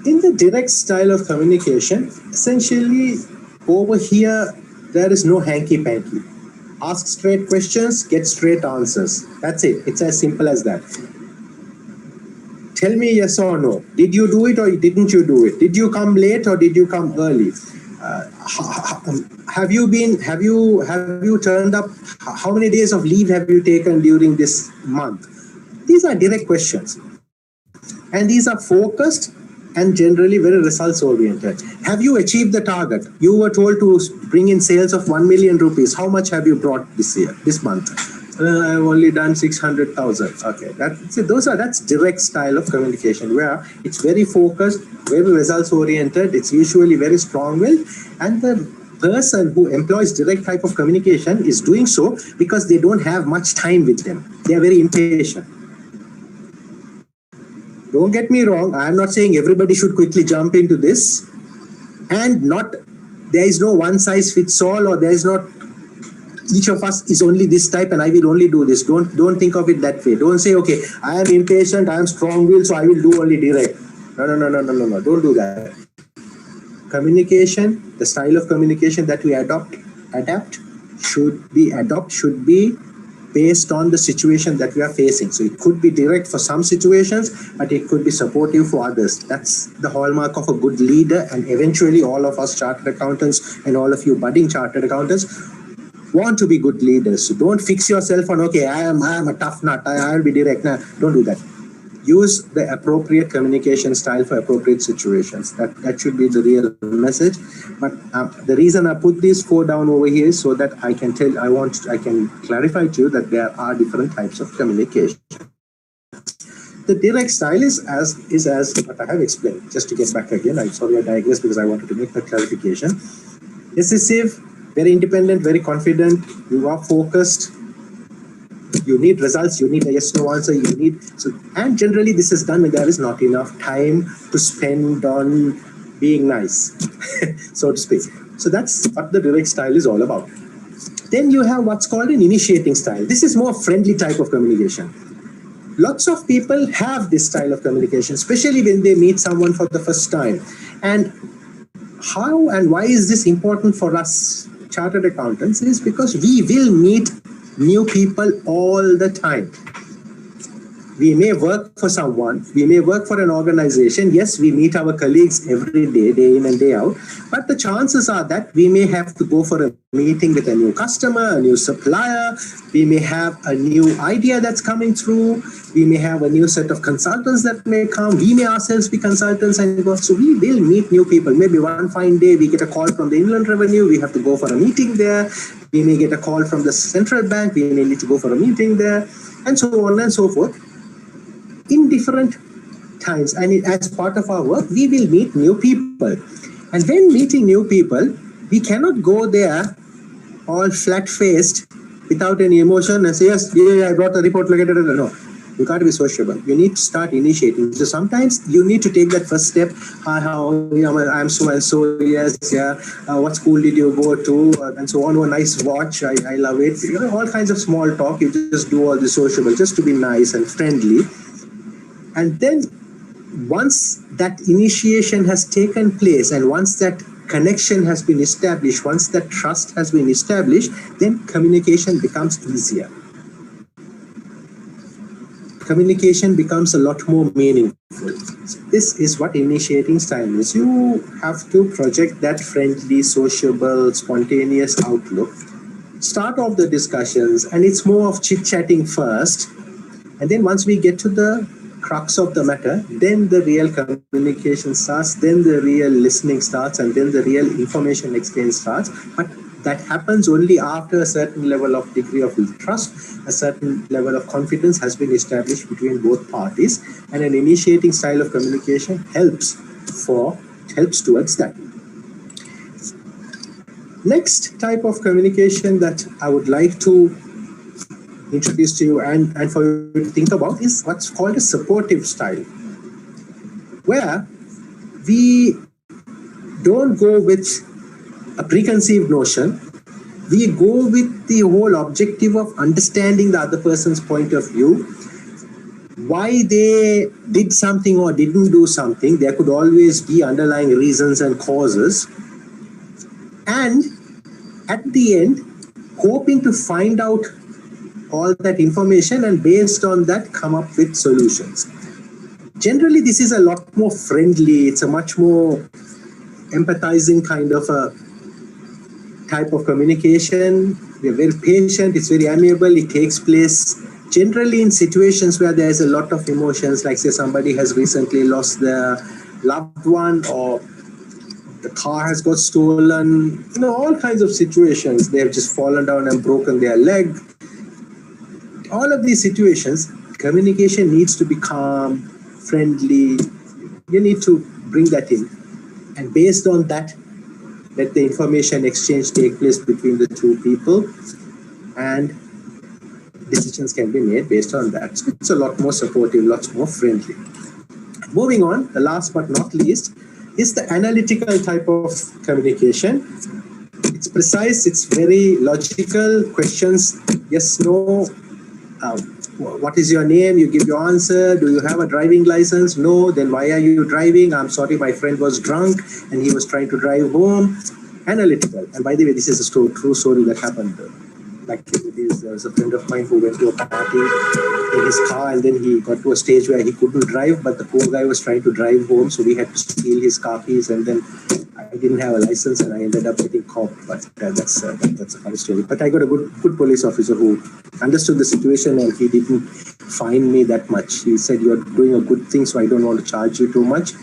B: in the direct style of communication, essentially over here, there is no hanky-panky. Ask straight questions, get straight answers. That's it. It's as simple as that. Tell me yes or no. Did you do it or didn't you do it? Did you come late or did you come early? Have you turned up? How many days of leave have you taken during this month? These are direct questions. And these are focused and generally very results oriented. Have you achieved the target? You were told to bring in sales of 1 million rupees. How much have you brought this month? I've only done 600,000. Okay, that's direct style of communication, where it's very focused, very results oriented. It's usually very strong-willed, and the person who employs direct type of communication is doing so because they don't have much time with them. They are very impatient. Don't get me wrong, I'm not saying everybody should quickly jump into this, and there is no one size fits all, or there is not each of us is only this type and I will only do this. Don't think of it that way. Don't say, okay, I am impatient, I am strong-willed, so I will do only direct. No, don't do that. Communication, the style of communication that we adapt should be based on the situation that we are facing. So it could be direct for some situations, but it could be supportive for others. That's the hallmark of a good leader, and eventually all of us chartered accountants and all of you budding chartered accountants want to be good leaders. So don't fix yourself on, okay, I am a tough nut, I'll be direct. No, don't do that. Use the appropriate communication style for appropriate situations. That should be the real message. But the reason I put these 4 down over here is so that I can clarify to you that there are different types of communication. The direct style is as what I have explained. Just to get back again, I'm sorry I digressed because I wanted to make that clarification. Decisive, very independent, very confident. You are focused. You need results, you need a yes-no answer, and generally this is done when there is not enough time to spend on being nice, so to speak. So that's what the direct style is all about. Then you have what's called an initiating style. This is more friendly type of communication. Lots of people have this style of communication, especially when they meet someone for the first time. And how and why is this important for us chartered accountants is because we will meet new people all the time. we may work for someone, we may work for an organization. Yes, we meet our colleagues every day, day in and day out. But the chances are that we may have to go for a meeting with a new customer, a new supplier. We may have a new idea that's coming through. We may have a new set of consultants that may come. We may ourselves be consultants and go. So we will meet new people. Maybe one fine day we get a call from the Inland Revenue. We have to go for a meeting there. We may get a call from the central bank. We may need to go for a meeting there, and so on and so forth. In different times, and as part of our work, we will meet new people. And when meeting new people, we cannot go there all flat-faced without any emotion and say, yes, yeah, I brought a report. No, you can't be sociable. You need to start initiating. So sometimes you need to take that first step. Hi, how I'm so and so. Yes, yeah. What school did you go to? And so on. Oh, nice watch. I love it. All kinds of small talk. You just do all the sociable just to be nice and friendly. And then once that initiation has taken place and once that connection has been established, once that trust has been established, then communication becomes easier. Communication becomes a lot more meaningful. This is what initiating style is. You have to project that friendly, sociable, spontaneous outlook. Start off the discussions, and it's more of chit-chatting first. And then once we get to the crux of the matter, then the real communication starts, then the real listening starts, and then the real information exchange starts. But that happens only after a certain level of degree of trust, a certain level of confidence has been established between both parties, and an initiating style of communication helps towards that. Next type of communication that I would like to introduce to you and for you to think about is what's called a supportive style, where we don't go with a preconceived notion. We go with the whole objective of understanding the other person's point of view, why they did something or didn't do something. There could always be underlying reasons and causes. And at the end, hoping to find out all that information and based on that come up with solutions. Generally, this is a lot more friendly. It's a much more empathizing kind of a type of communication. We're very patient. It's very amiable. It takes place generally in situations where there's a lot of emotions, like say somebody has recently lost their loved one, or the car has got stolen, all kinds of situations. They have just fallen down and broken their leg. All of these situations, communication needs to be calm, friendly. You need to bring that in. And based on that, let the information exchange take place between the two people, and decisions can be made based on that. So it's a lot more supportive, lots more friendly. Moving on, the last but not least is the analytical type of communication. It's precise, it's very logical, questions, yes, no. What is your name? You give your answer. Do you have a driving license? No. Then why are you driving? I'm sorry, my friend was drunk and he was trying to drive home. Analytical. And by the way, this is a true story that happened. Like there was a friend of mine who went to a party in his car, and then he got to a stage where he couldn't drive, but the poor guy was trying to drive home, so we had to steal his car keys, and then I didn't have a license and I ended up getting caught. But that's a funny story. But I got a good police officer who understood the situation, and he didn't fine me that much. He said, "You're doing a good thing, so I don't want to charge you too much."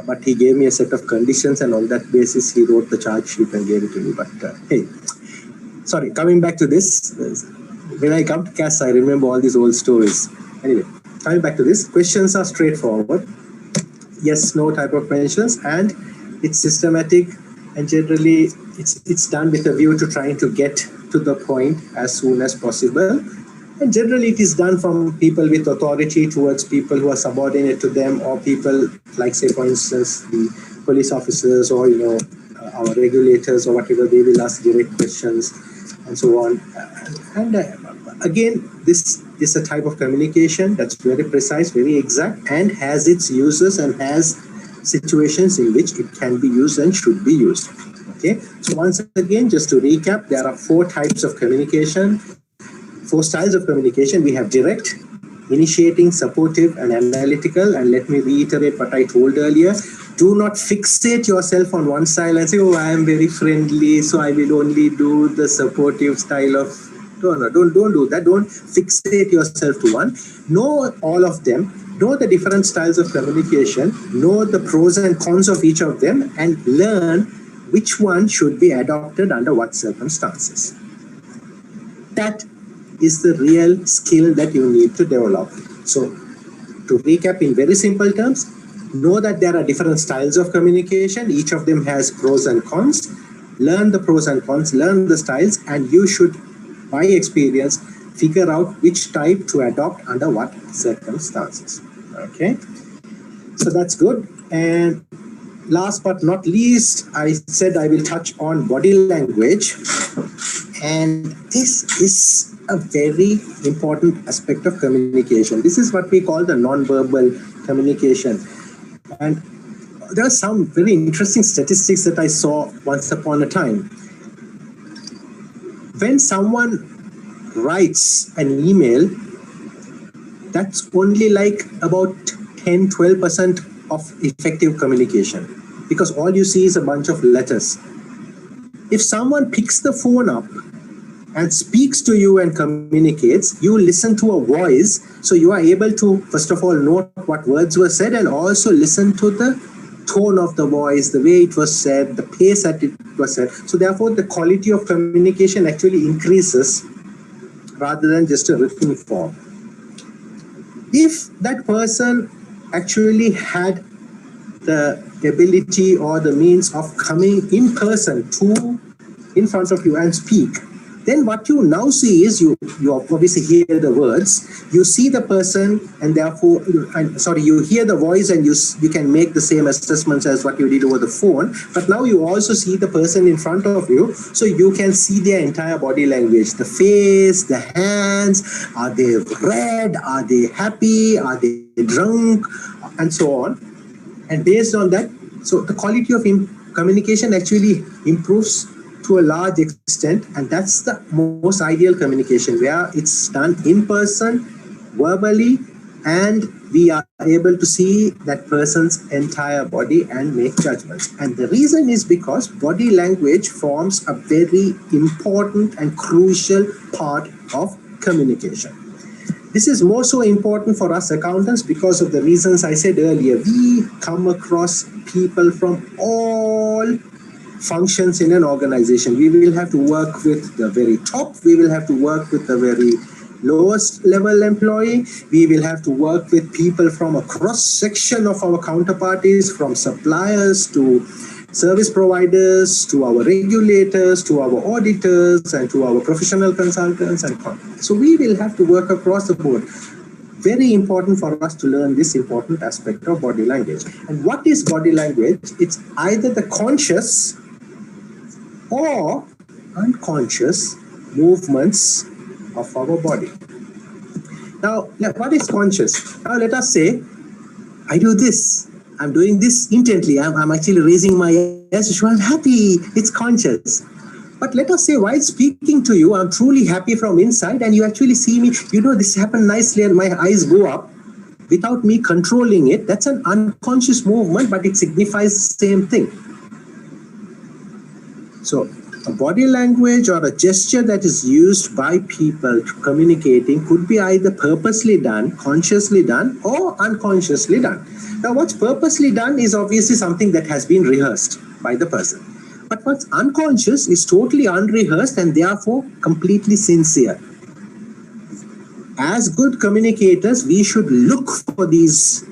B: But he gave me a set of conditions, and on that basis, he wrote the charge sheet and gave it to me. But hey, sorry, coming back to this, when I come to CAS, I remember all these old stories. Anyway, coming back to this, questions are straightforward. Yes, no type of questions, and it's systematic, and generally it's done with a view to trying to get to the point as soon as possible. And generally it is done from people with authority towards people who are subordinate to them, or people like, say, for instance, the police officers or, our regulators or whatever. They will ask direct questions and so on. And again, this is a type of communication that's very precise, very exact, and has its uses and has situations in which it can be used and should be used. Okay, so once again, just to recap, there are 4 types of communication, 4 styles of communication. We have direct, initiating, supportive, and analytical. And let me reiterate what I told earlier. Do not fixate yourself on one style and say, oh, I am very friendly, so I will only do the supportive style of... No, don't do that. Don't fixate yourself to one. Know all of them. Know the different styles of communication. Know the pros and cons of each of them, and learn which one should be adopted under what circumstances. That is the real skill that you need to develop. So, to recap in very simple terms, know that there are different styles of communication. Each of them has pros and cons. Learn the pros and cons, learn the styles, and you should, by experience, figure out which type to adopt under what circumstances. Okay, so that's good. And last but not least, I said I will touch on body language. And this is a very important aspect of communication. This is what we call the non-verbal communication. And there are some very interesting statistics that I saw once upon a time. When someone writes an email, that's only like about 10-12% of effective communication, because all you see is a bunch of letters. If someone picks the phone up and speaks to you and communicates, you listen to a voice, so you are able to, first of all, note what words were said, and also listen to the tone of the voice, the way it was said, the pace at it was said. So therefore, the quality of communication actually increases rather than just a written form. If that person actually had the ability or the means of coming in person to in front of you and speak, then what you now see is you obviously hear the words, you see the person, and therefore, you hear the voice, and you can make the same assessments as what you did over the phone. But now you also see the person in front of you, so you can see their entire body language, the face, the hands, are they red, are they happy, are they drunk, and so on. And based on that, so the quality of communication actually improves to a large extent, and that's the most ideal communication, where it's done in person, verbally, and we are able to see that person's entire body and make judgments. And the reason is because body language forms a very important and crucial part of communication. This is more so important for us accountants because of the reasons I said earlier. We come across people from all functions in an organization. We will have to work with the very top, we will have to work with the very lowest level employee, we will have to work with people from a cross section of our counterparties, from suppliers to service providers, to our regulators, to our auditors, and to our professional consultants and contractors. So we will have to work across the board. Very important for us to learn this important aspect of body language. And what is body language? It's either the conscious or unconscious movements of our body. Now, what is conscious? Now, let us say, I do this. I'm doing this intently. I'm actually raising my hands to show I'm happy. It's conscious. But let us say, while speaking to you, I'm truly happy from inside, and you actually see me, this happened nicely, and my eyes go up without me controlling it. That's an unconscious movement, but it signifies the same thing. So a body language or a gesture that is used by people communicating could be either purposely done, consciously done, or unconsciously done. Now, what's purposely done is obviously something that has been rehearsed by the person. But what's unconscious is totally unrehearsed and therefore completely sincere. As good communicators, we should look for these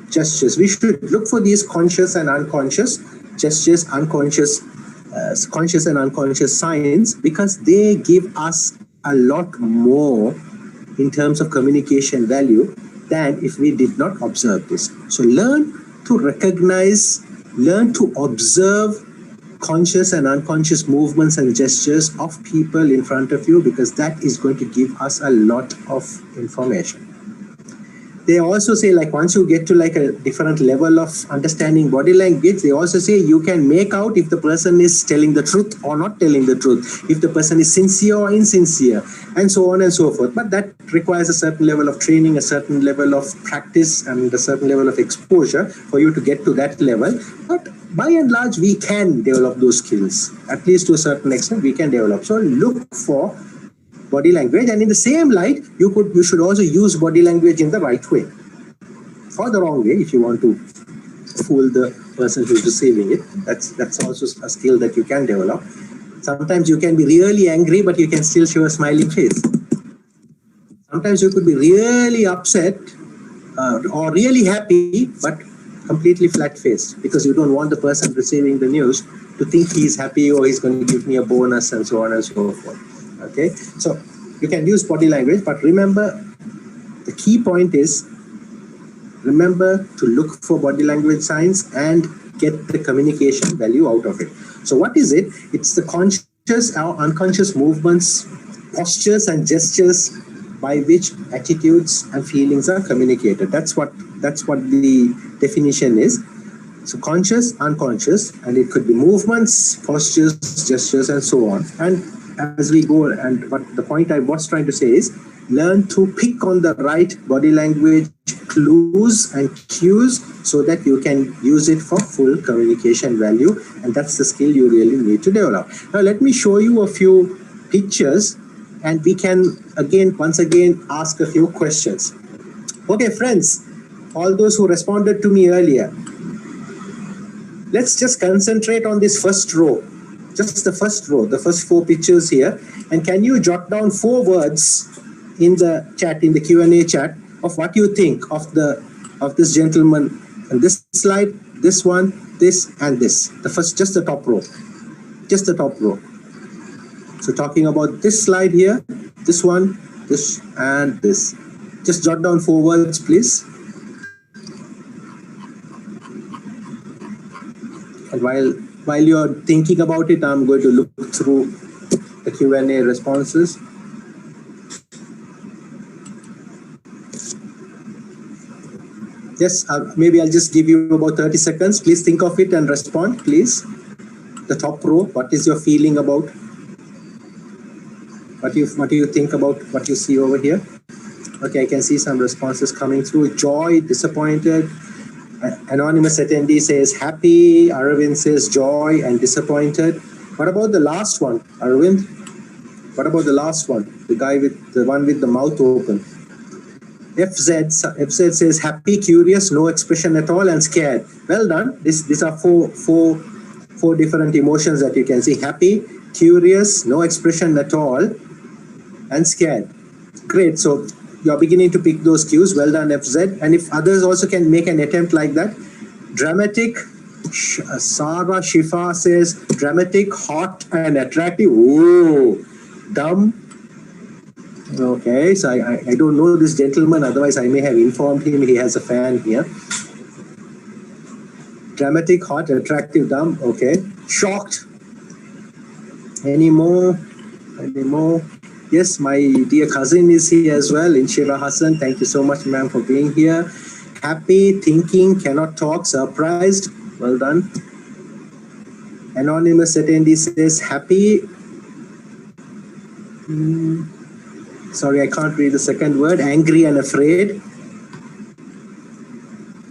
B: gestures. We should look for these conscious and unconscious gestures, conscious and unconscious signs, because they give us a lot more in terms of communication value than if we did not observe this. So learn to recognize, learn to observe conscious and unconscious movements and gestures of people in front of you, because that is going to give us a lot of information. they also say, like, once you get to like a different level of understanding body language, they also say you can make out if the person is telling the truth or not telling the truth, if the person is sincere or insincere, and so on and so forth. But that requires a certain level of training, a certain level of practice, and a certain level of exposure for you to get to that level. But by and large, we can develop those skills. At least to a certain extent, we can develop. So look for body language, and in the same light, you should also use body language in the right way or the wrong way if you want to fool the person who's receiving it. That's also a skill that you can develop. Sometimes you can be really angry, but you can still show a smiling face. Sometimes you could be really upset or really happy, but completely flat-faced, because you don't want the person receiving the news to think he's happy or he's going to give me a bonus and so on and so forth. Okay, so you can use body language, but remember, the key point is, remember to look for body language signs and get the communication value out of it. So what is it? It's the conscious or unconscious movements, postures and gestures by which attitudes and feelings are communicated. That's what the definition is. So conscious, unconscious, and it could be movements, postures, gestures, and so on. And as we go, and what the point I was trying to say is, learn to pick on the right body language clues and cues so that you can use it for full communication value, and that's the skill you really need to develop. Now let me show you a few pictures, and we can once again ask a few questions. Okay, friends, all those who responded to me earlier, let's just concentrate on this first row, just the first row, the first 4 pictures here. And can you jot down 4 words in the chat, in the Q&A chat, of what you think of this gentleman and this slide, this one, this, and this. The first, just the top row, just the top row. So talking about this slide here, this one, this, and this. Just jot down 4 words, please. And while you're thinking about it, I'm going to look through the Q&A responses. Yes, maybe I'll just give you about 30 seconds. Please think of it and respond, please. The top row, what is your feeling about? What do you think about what you see over here? Okay, I can see some responses coming through. Joy, disappointed. Anonymous attendee says happy. Aravind says joy and disappointed. What about the last one, Aravind? What about the last one? The one with the mouth open. FZ says happy, curious, no expression at all, and scared. Well done. These are four different emotions that you can see. Happy, curious, no expression at all, and scared. Great. So you're beginning to pick those cues. Well done, FZ. And if others also can make an attempt like that. Dramatic. Sarah Shifa says dramatic, hot, and attractive. Ooh. Dumb. Okay, so I don't know this gentleman, otherwise I may have informed him he has a fan here. Dramatic, hot, attractive, dumb. Okay. Shocked. Any more? Any more? Yes, my dear cousin is here as well, Inshira Hassan. Thank you so much, ma'am, for being here. Happy, thinking, cannot talk, surprised. Well done. Anonymous attendee says happy. Sorry, I can't read the second word. Angry and afraid.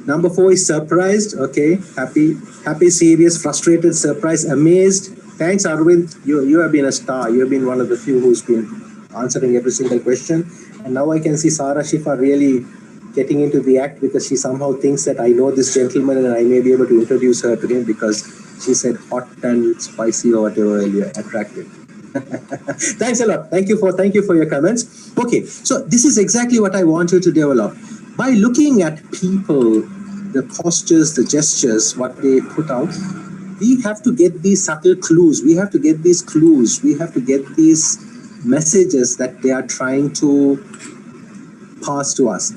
B: Number 4 is surprised. Okay. Happy, serious, frustrated, surprised, amazed. Thanks, Arvind. You have been a star. You have been one of the few who's been answering every single question. And now I can see Sarah Shifa really getting into the act, because she somehow thinks that I know this gentleman and I may be able to introduce her to him, because she said hot and spicy or whatever earlier, attractive. Thanks a lot. Thank you for your comments. Okay, so this is exactly what I want you to develop. By looking at people, the postures, the gestures, what they put out, we have to get these subtle clues. We have to get these clues. We have to get these messages that they are trying to pass to us.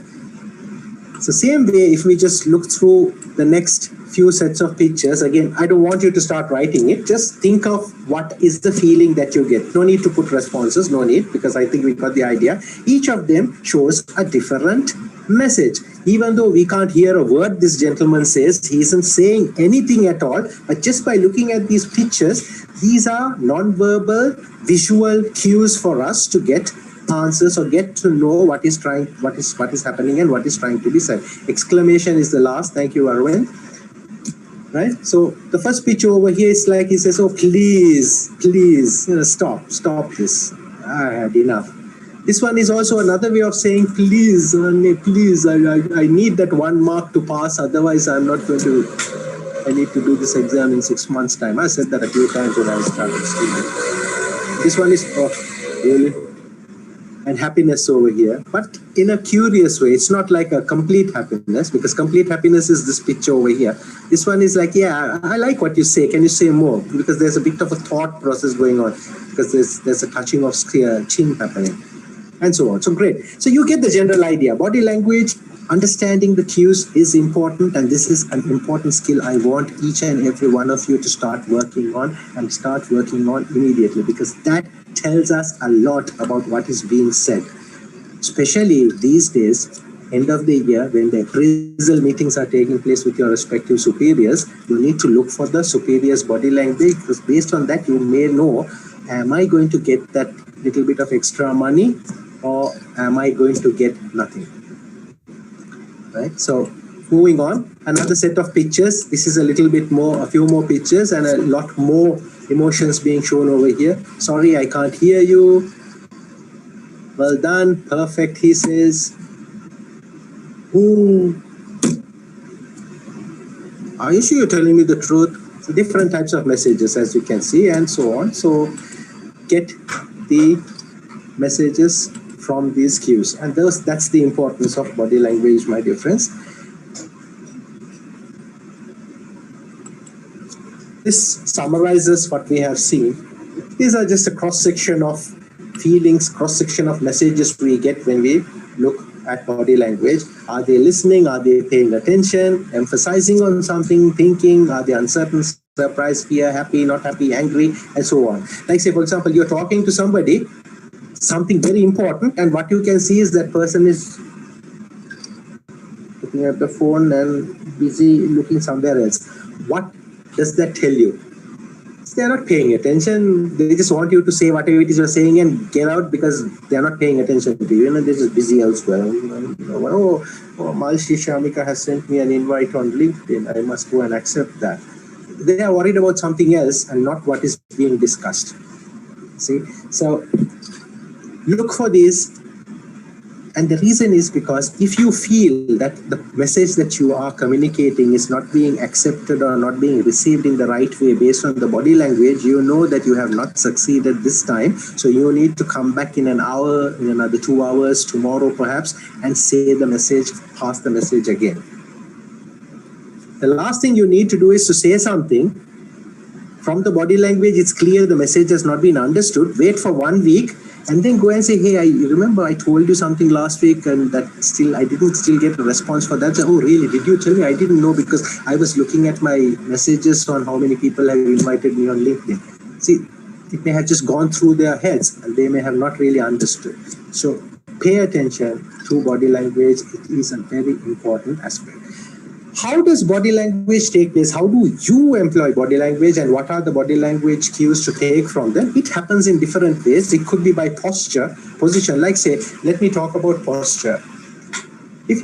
B: So same way, if we just look through the next few sets of pictures. Again, I don't want you to start writing it. Just think of what is the feeling that you get. No need to put responses, no need, because I think we got the idea. Each of them shows a different message. Even though we can't hear a word this gentleman says, he isn't saying anything at all, but just by looking at these pictures, these are non-verbal visual cues for us to get answers or get to know what is happening and what is trying to be said. Exclamation is the last. Thank you, Arvind. Right, so the first picture over here is like he says, oh please, stop this, I had enough. This one is also another way of saying please, I need that 1 mark to pass, otherwise I need to do this exam in 6 months time. I said that a few times when I started studying. This one is really, and happiness over here, but in a curious way. It's not like a complete happiness, because complete happiness is this picture over here. This one is like, yeah, I like what you say, can you say more? Because there's a bit of a thought process going on, because there's a touching of chin happening, and so on. So great. So you get the general idea. Body language, understanding the cues is important, and this is an important skill I want each and every one of you to start working on immediately, because that tells us a lot about what is being said. Especially these days, end of the year, when the appraisal meetings are taking place with your respective superiors, you need to look for the superior's body language, because based on that you may know, am I going to get that little bit of extra money, or am I going to get nothing? Right, so moving on, another set of pictures. This is a little bit more, a few more pictures and a lot more emotions being shown over here. Sorry, I can't hear you. Well done, perfect, he says. Ooh. Are you sure you're telling me the truth? So different types of messages, as you can see, and so on. So get the messages from these cues, and that's the importance of body language, my dear friends. This summarizes what we have seen. These are just a cross-section of feelings, cross-section of messages we get when we look at body language. Are they listening? Are they paying attention? Emphasizing on something, thinking? Are they uncertain, surprised, fear, happy, not happy, angry, and so on? Like say, for example, you're talking to somebody, something very important, and what you can see is that person is looking at the phone and busy looking somewhere else. What does that tell you? They're not paying attention. They just want you to say whatever it is you're saying and get out, because they're not paying attention to you. They're just busy elsewhere. Oh, Malshi Shamika has sent me an invite on LinkedIn. I must go and accept that. They are worried about something else and not what is being discussed. See? So look for this. And the reason is because if you feel that the message that you are communicating is not being accepted or not being received in the right way based on the body language, you know that you have not succeeded this time. So you need to come back in an hour, in another 2 hours, tomorrow perhaps, and say the message, pass the message again. The last thing you need to do is to say something. From the body language, it's clear the message has not been understood. Wait for 1 week. And then go and say, hey, I remember I told you something last week and that I didn't get a response for that. So, oh, really? Did you tell me? I didn't know, because I was looking at my messages on how many people have invited me on LinkedIn. See, it may have just gone through their heads and they may have not really understood. So pay attention to body language. It is a very important aspect. How does body language take place? How do you employ body language, and what are the body language cues to take from them? It happens in different ways. It could be by posture, position. Like say, let me talk about posture. If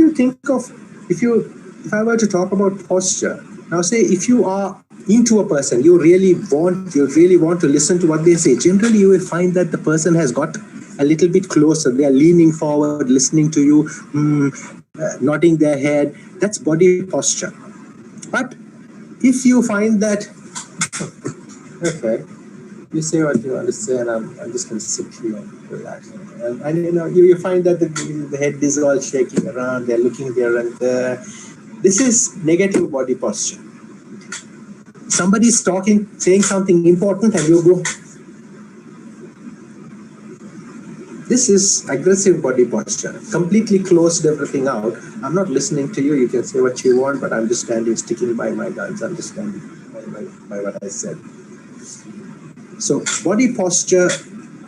B: I were to talk about posture, now say if you are into a person, you really want to listen to what they say. Generally, you will find that the person has got a little bit closer. They are leaning forward, listening to you, nodding their head. That's body posture. But if you find that, okay, you say what you want to say, and I'm just going to sit here and relax. And you find that the head is all shaking around. They're looking there and there. This is negative body posture. Somebody's talking, saying something important, and you go This is aggressive body posture. Completely closed everything out. I'm not listening to you. You can say what you want, but I'm just standing, sticking by my guns. I'm just standing by what I said. So body posture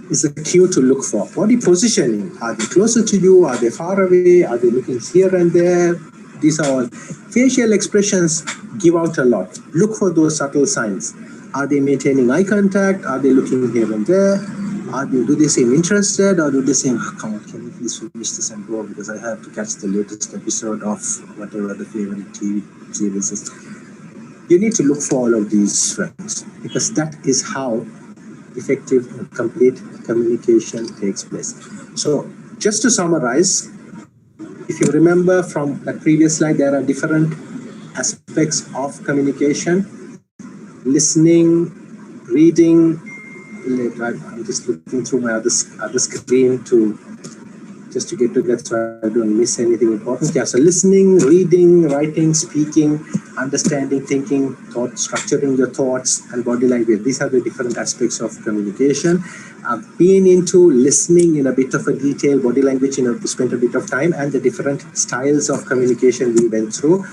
B: is a cue to look for. Body positioning. Are they closer to you? Are they far away? Are they looking here and there? These are all. Facial expressions give out a lot. Look for those subtle signs. Are they maintaining eye contact? Are they looking here and there? Do they seem interested, or do they seem, oh, come on, can you please finish this and go, because I have to catch the latest episode of whatever the favorite TV series is. You need to look for all of these friends, because that is how effective and complete communication takes place. So just to summarize, if you remember from that previous slide, there are different aspects of communication: listening, reading. I'm just looking through my other screen just to get to that, so I don't miss anything important. Yeah, so listening, reading, writing, speaking, understanding, thinking, structuring your thoughts, and body language. These are the different aspects of communication. I've been into listening in a bit of a detail, body language, spent a bit of time, and the different styles of communication we went through.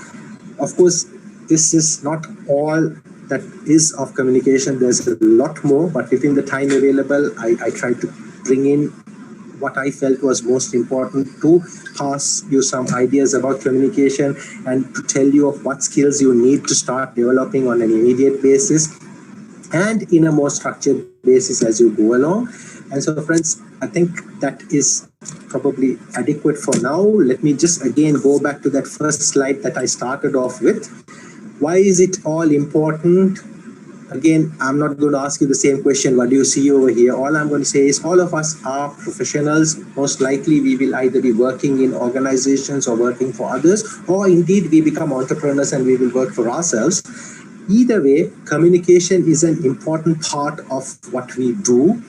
B: Of course, this is not all that is of communication. There's a lot more, but within the time available, I tried to bring in what I felt was most important to pass you some ideas about communication and to tell you of what skills you need to start developing on an immediate basis and in a more structured basis as you go along. And so, friends, I think that is probably adequate for now. Let me just again go back to that first slide that I started off with. Why is it all important? Again, I'm not going to ask you the same question, what do you see over here? All I'm going to say is all of us are professionals. Most likely we will either be working in organizations or working for others, or indeed we become entrepreneurs and we will work for ourselves. Either way, communication is an important part of what we do.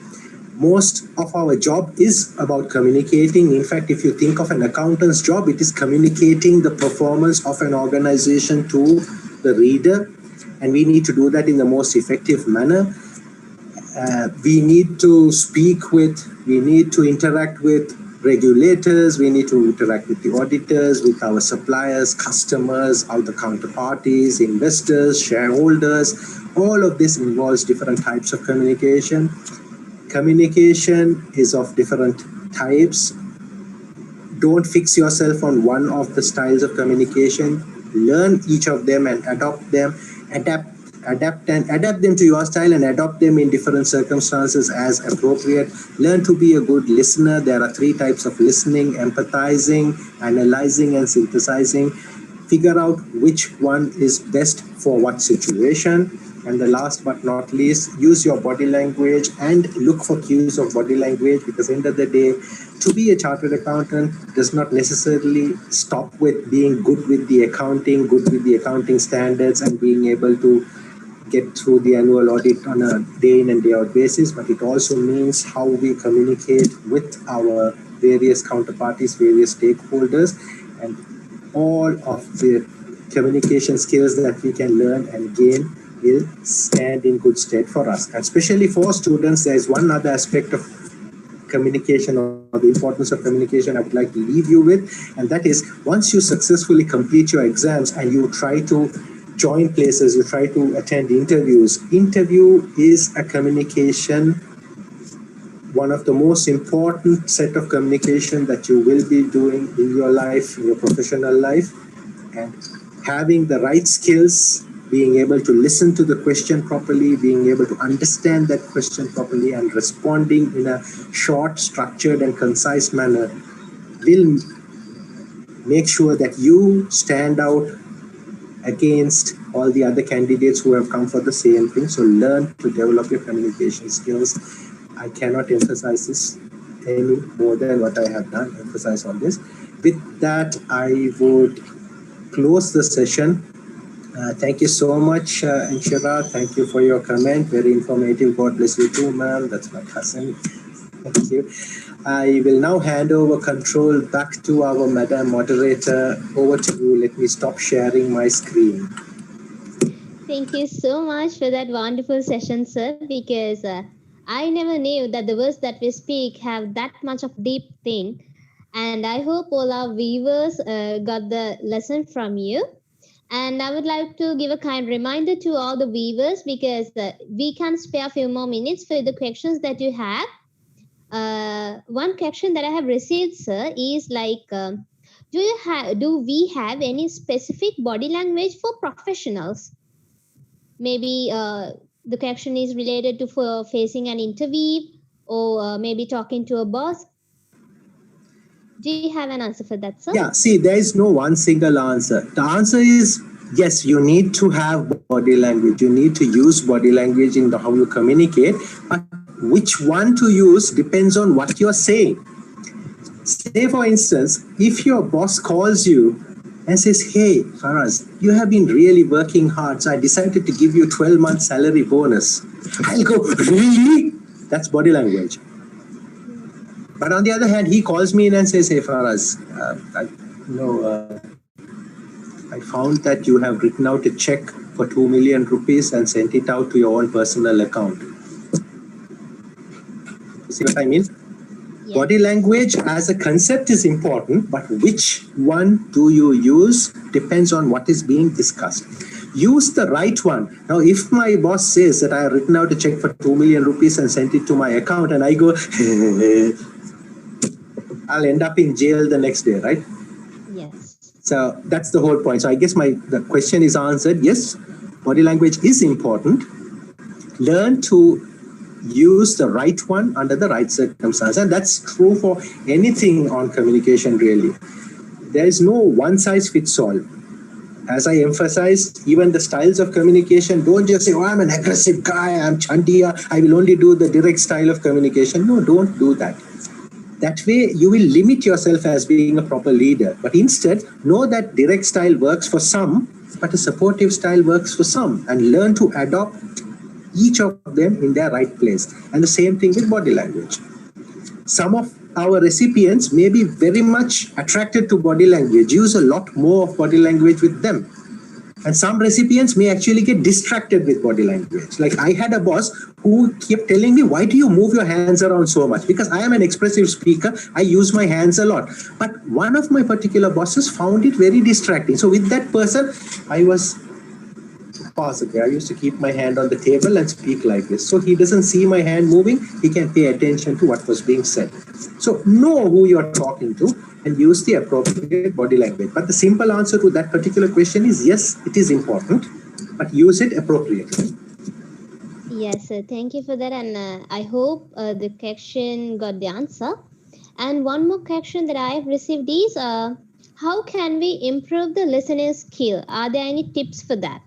B: Most of our job is about communicating. In fact, if you think of an accountant's job, it is communicating the performance of an organization to the reader. And we need to do that in the most effective manner. We need to we need to interact with regulators, we need to interact with the auditors, with our suppliers, customers, other counterparties, investors, shareholders. All of this involves different types of communication. Communication is of different types. Don't fix yourself on one of the styles of communication. Learn each of them and adopt them. Adapt them to your style and adopt them in different circumstances as appropriate. Learn to be a good listener. There are 3 types of listening: empathizing, analyzing, and synthesizing. Figure out which one is best for what situation. And the last but not least, use your body language and look for cues of body language, because end of the day, to be a chartered accountant does not necessarily stop with being good with the accounting standards and being able to get through the annual audit on a day in and day out basis, but it also means how we communicate with our various counterparties, various stakeholders, and all of the communication skills that we can learn and gain will stand in good stead for us. And especially for students, there is one other aspect of communication, or the importance of communication, I would like to leave you with, and that is, once you successfully complete your exams and you try to join places, you try to attend interviews. Interview is a communication, one of the most important set of communication that you will be doing in your life, in your professional life. And having the right skills, being able to listen to the question properly, being able to understand that question properly, and responding in a short, structured, and concise manner will make sure that you stand out against all the other candidates who have come for the same thing. So learn to develop your communication skills. I cannot emphasize this any more than what I have done, emphasize on this. With that, I would close the session. Thank you so much, Inshira. Thank you for your comment. Very informative. God bless you too, ma'am. That's my cousin. Thank you. I will now hand over control back to our Madam Moderator. Over to you. Let me stop sharing my screen.
A: Thank you so much for that wonderful session, sir, because I never knew that the words that we speak have that much of deep thing. And I hope all our viewers got the lesson from you. And I would like to give a kind reminder to all the viewers because we can spare a few more minutes for the questions that you have. One question that I have received, sir, is like, do we have any specific body language for professionals? Maybe the question is related to for facing an interview or maybe talking to a boss. Do you have an answer for that, sir?
B: Yeah, see, there is no one single answer. The answer is yes, you need to have body language. You need to use body language in how you communicate. But which one to use depends on what you're saying. Say, for instance, if your boss calls you and says, "Hey, Farhaz, you have been really working hard, so I decided to give you 12-month salary bonus." I'll go, "Really?" That's body language. But on the other hand, he calls me in and says, "Hey, Farhaz, I found that you have written out a check for 2 million rupees and sent it out to your own personal account." You see what I mean? Yeah. Body language as a concept is important, but which one do you use depends on what is being discussed. Use the right one. Now, if my boss says that I have written out a check for 2 million rupees and sent it to my account and I go, I'll end up in jail the next day, right?
A: Yes.
B: So that's the whole point. So I guess the question is answered. Yes, body language is important. Learn to use the right one under the right circumstance. And that's true for anything on communication, really. There is no one size fits all. As I emphasized, even the styles of communication, don't just say, "Oh, I'm an aggressive guy, I'm chandiya, I will only do the direct style of communication." No, don't do that. That way, you will limit yourself as being a proper leader. But instead, know that direct style works for some, but a supportive style works for some. And learn to adopt each of them in their right place. And the same thing with body language. Some of our recipients may be very much attracted to body language, use a lot more of body language with them. And some recipients may actually get distracted with body language. Like I had a boss who kept telling me, "Why do you move your hands around so much?" Because I am an expressive speaker, I use my hands a lot. But one of my particular bosses found it very distracting. So with that person, I was positive. I used to keep my hand on the table and speak like this. So he doesn't see my hand moving, he can pay attention to what was being said. So know who you're talking to and use the appropriate body language. But the simple answer to that particular question is yes, it is important, but use it appropriately.
A: Yes, sir. Thank you for that. And I hope the question got the answer. And one more question that I have received is, how can we improve the listening skill? Are there any tips for that?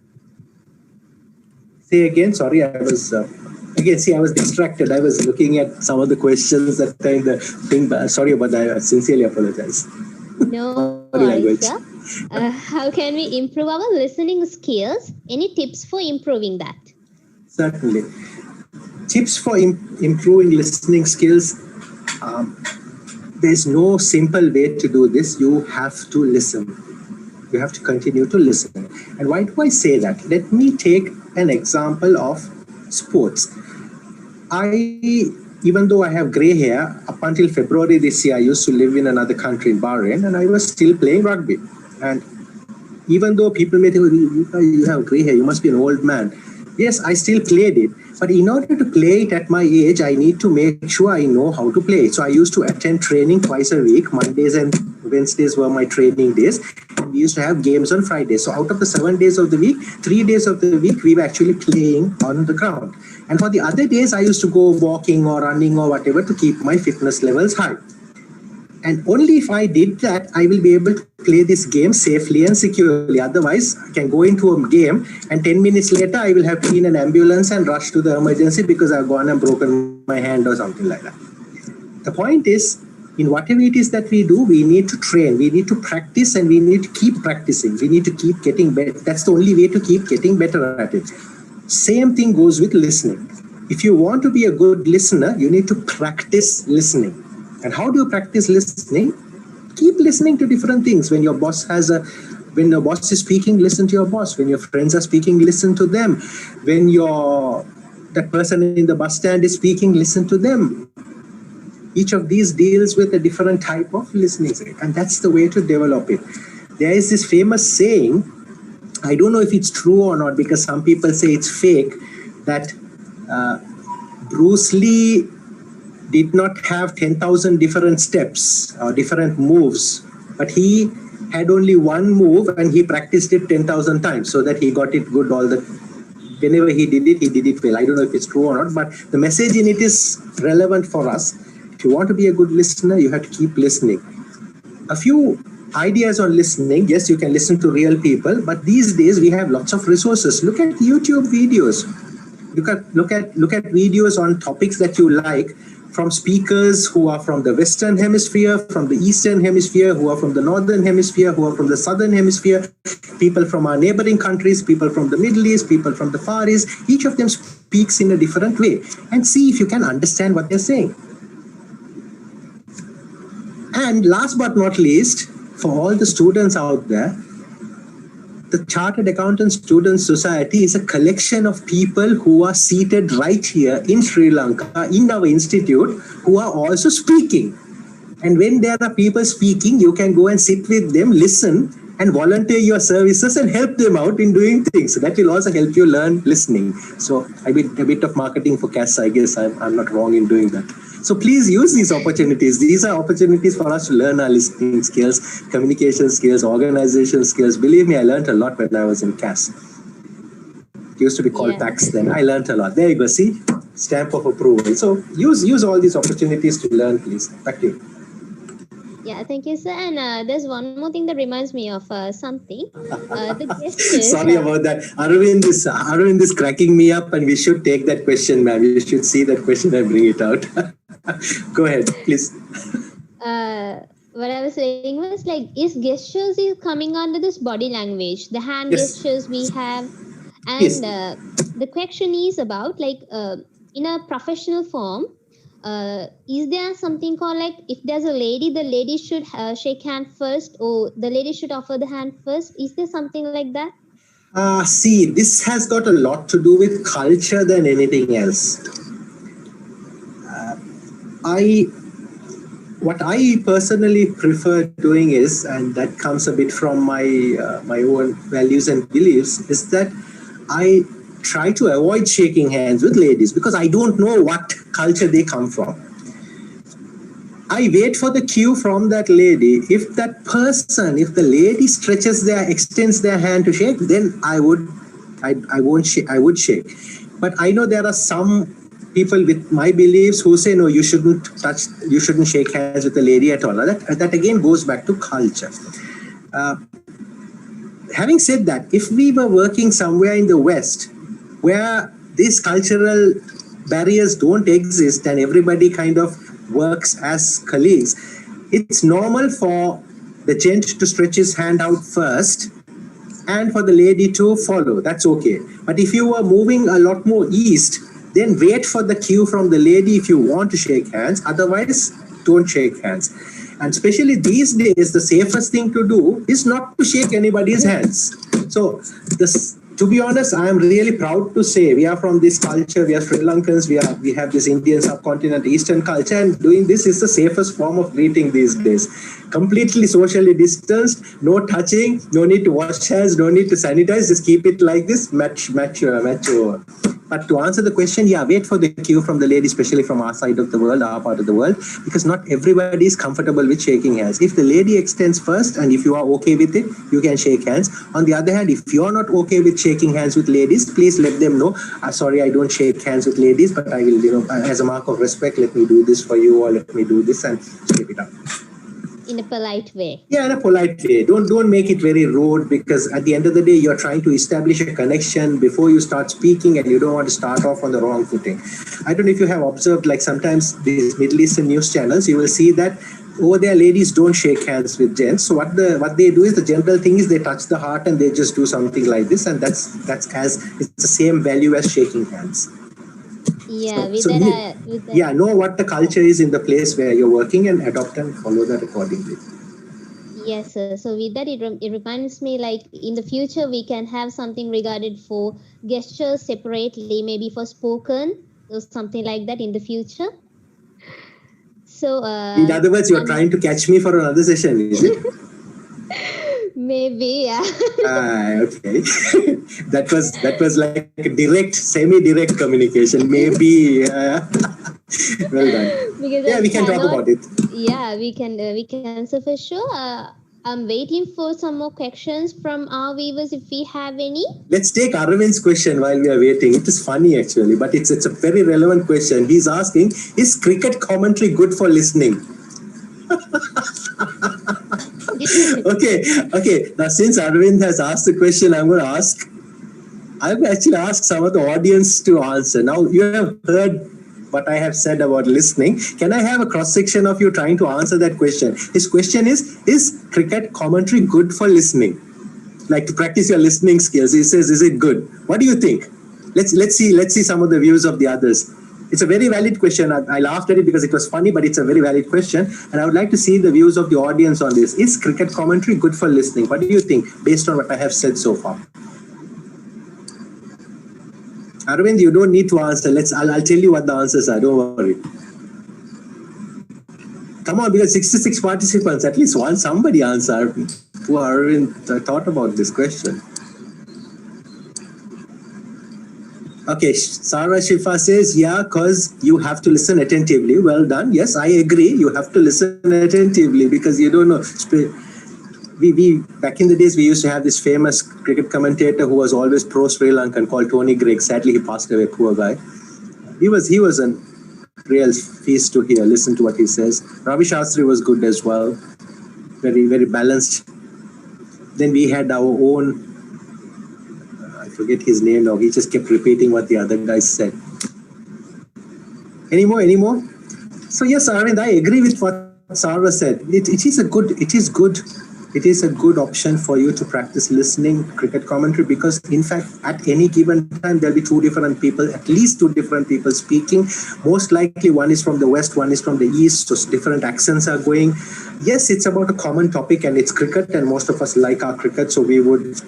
B: Say again, sorry, I was... I was distracted. I was looking at some of the questions that kind of thing. Sorry about that. I sincerely apologize.
A: No worries, sir. How can we improve our listening skills? Any tips for improving that?
B: Certainly. Tips for improving listening skills. There's no simple way to do this. You have to listen. You have to continue to listen. And why do I say that? Let me take an example of sports. Even though I have gray hair, up until February this year, I used to live in another country in Bahrain, and I was still playing rugby. And even though people may think, "You have gray hair, you must be an old man." Yes, I still played it. But in order to play it at my age, I need to make sure I know how to play it. So I used to attend training twice a week. Mondays and Wednesdays were my training days. And we used to have games on Fridays. So out of the 7 days of the week, 3 days of the week, we were actually playing on the ground. And for the other days, I used to go walking or running or whatever to keep my fitness levels high. And only if I did that, I will be able to play this game safely and securely. Otherwise, I can go into a game and 10 minutes later, I will have to be in an ambulance and rush to the emergency because I've gone and broken my hand or something like that. The point is, in whatever it is that we do, we need to train, we need to practice, and we need to keep practicing. We need to keep getting better. That's the only way to keep getting better at it. Same thing goes with listening. If you want to be a good listener, you need to practice listening. And how do you practice listening? Keep listening to different things. When your boss is speaking, listen to your boss. When your friends are speaking, listen to them. When your that person in the bus stand is speaking, listen to them. Each of these deals with a different type of listening, and that's the way to develop it. There is this famous saying, I don't know if it's true or not, because some people say it's fake, that Bruce Lee did not have 10,000 different steps or different moves, but he had only one move and he practiced it 10,000 times so that he got it good all the whenever he did it well. I don't know if it's true or not, but the message in it is relevant for us. If you want to be a good listener, you have to keep listening. A few ideas on listening. Yes, you can listen to real people, but these days we have lots of resources. Look at YouTube videos. Look at videos on topics that you like, from speakers who are from the Western Hemisphere, from the Eastern Hemisphere, who are from the Northern Hemisphere, who are from the Southern Hemisphere, people from our neighboring countries, people from the Middle East, people from the Far East. Each of them speaks in a different way, and see if you can understand what they're saying. And last but not least, for all the students out there, the Chartered Accountant Students Society is a collection of people who are seated right here in Sri Lanka, in our institute, who are also speaking. And when there are people speaking, you can go and sit with them, listen, and volunteer your services and help them out in doing things. So that will also help you learn listening. So a bit of marketing for CAS, I guess I'm not wrong in doing that. So please use these opportunities. These are opportunities for us to learn our listening skills, communication skills, organization skills. Believe me, I learned a lot when I was in CAS. It used to be called PAX then. I learned a lot. There you go, see? Stamp of approval. So use all these opportunities to learn, please. Back to you.
A: Yeah, thank you, sir. And there's one more thing that reminds me of something. The gestures.
B: Sorry about that. Arvind is cracking me up, and we should take that question, ma'am. You should see that question and bring it out. Go ahead, please.
A: What I was saying was, like, is gestures is coming under this body language, the hand gestures we have, and the question is about, like, in a professional form, is there something called, like, if there's a lady, the lady should shake hand first, or the lady should offer the hand first? Is there something like that?
B: See, this has got a lot to do with culture than anything else. What I personally prefer doing is, and that comes a bit from my own values and beliefs, is that I try to avoid shaking hands with ladies because I don't know what culture they come from. I wait for the cue from that lady. If the lady extends their hand to shake, then I would shake. But I know there are some people with my beliefs who say, no, you shouldn't shake hands with a lady at all. That again goes back to culture. Having said that, if we were working somewhere in the West where these cultural barriers don't exist and everybody kind of works as colleagues, it's normal for the gent to stretch his hand out first and for the lady to follow. That's okay. But if you were moving a lot more east, then wait for the cue from the lady if you want to shake hands. Otherwise, don't shake hands. And especially these days, the safest thing to do is not to shake anybody's hands. So to be honest, I am really proud to say we are from this culture. We are Sri Lankans. We have this Indian subcontinent, Eastern culture, and doing this is the safest form of greeting these days. Completely socially distanced, no touching, no need to wash hands, no need to sanitize. Just keep it like this. Match over. But to answer the question, wait for the cue from the lady, especially from our side of the world, our part of the world, because not everybody is comfortable with shaking hands. If the lady extends first and if you are okay with it, you can shake hands. On the other hand, if you're not okay with shaking hands with ladies, please let them know, sorry, I don't shake hands with ladies, but I will, as a mark of respect, let me do this for you, or let me do this, and keep it up.
A: In a polite way.
B: Yeah, in a polite way. Don't make it very rude, because at the end of the day, you're trying to establish a connection before you start speaking, and you don't want to start off on the wrong footing. I don't know if you have observed, like sometimes these Middle Eastern news channels, you will see that over there, ladies don't shake hands with gents. So what they do is, the general thing is they touch the heart and they just do something like this, and it's the same value as shaking hands.
A: Yeah,
B: know what the culture is in the place where you're working and adopt and follow that accordingly.
A: Yes, sir. So with that, it reminds me like in the future we can have something regarded for gestures separately, maybe for spoken or something like that in the future. So
B: In other words, you're
A: and
B: trying to catch me for another session, is it?
A: maybe yeah.
B: Okay. that was like a direct, semi-direct communication. Maybe. Well done.
A: Because
B: Yeah,
A: I
B: we can talk
A: cannot.
B: about it.
A: Yeah, we can. So for sure, I'm waiting for some more questions from our viewers if we have any.
B: Let's take Arvind's question while we are waiting. It is funny actually, but it's a very relevant question. He's asking, is cricket commentary good for listening? Okay. Now, since Arvind has asked the question, I will actually ask some of the audience to answer. Now, you have heard what I have said about listening. Can I have a cross section of you trying to answer that question? His question is cricket commentary good for listening? Like to practice your listening skills. He says, is it good? What do you think? Let's see some of the views of the others. It's a very valid question. I laughed at it because it was funny, but it's a very valid question. And I would like to see the views of the audience on this. Is cricket commentary good for listening? What do you think based on what I have said so far? Arvind, you don't need to answer. I'll tell you what the answers are. Don't worry. Come on, because 66 participants, at least one somebody answer. Poor Arvind thought about this question. Okay, Sarah Shifa says, yeah, because you have to listen attentively. Well done. Yes, I agree. You have to listen attentively because you don't know. We back in the days, we used to have this famous cricket commentator who was always pro Sri Lankan called Tony Greig. Sadly, he passed away, poor guy. He was a real feast to hear. Listen to what he says. Ravi Shastri was good as well. Very, very balanced. Then we had our own, I forget his name now. He just kept repeating what the other guys said. Any more? So yes, Arvind, I agree with what Sarah said. It is a good option for you to practice listening cricket commentary because in fact at any given time there'll be at least two different people speaking. Most likely one is from the west, one is from the east, so different accents are going. Yes, it's about a common topic and it's cricket, and most of us like our cricket, so we would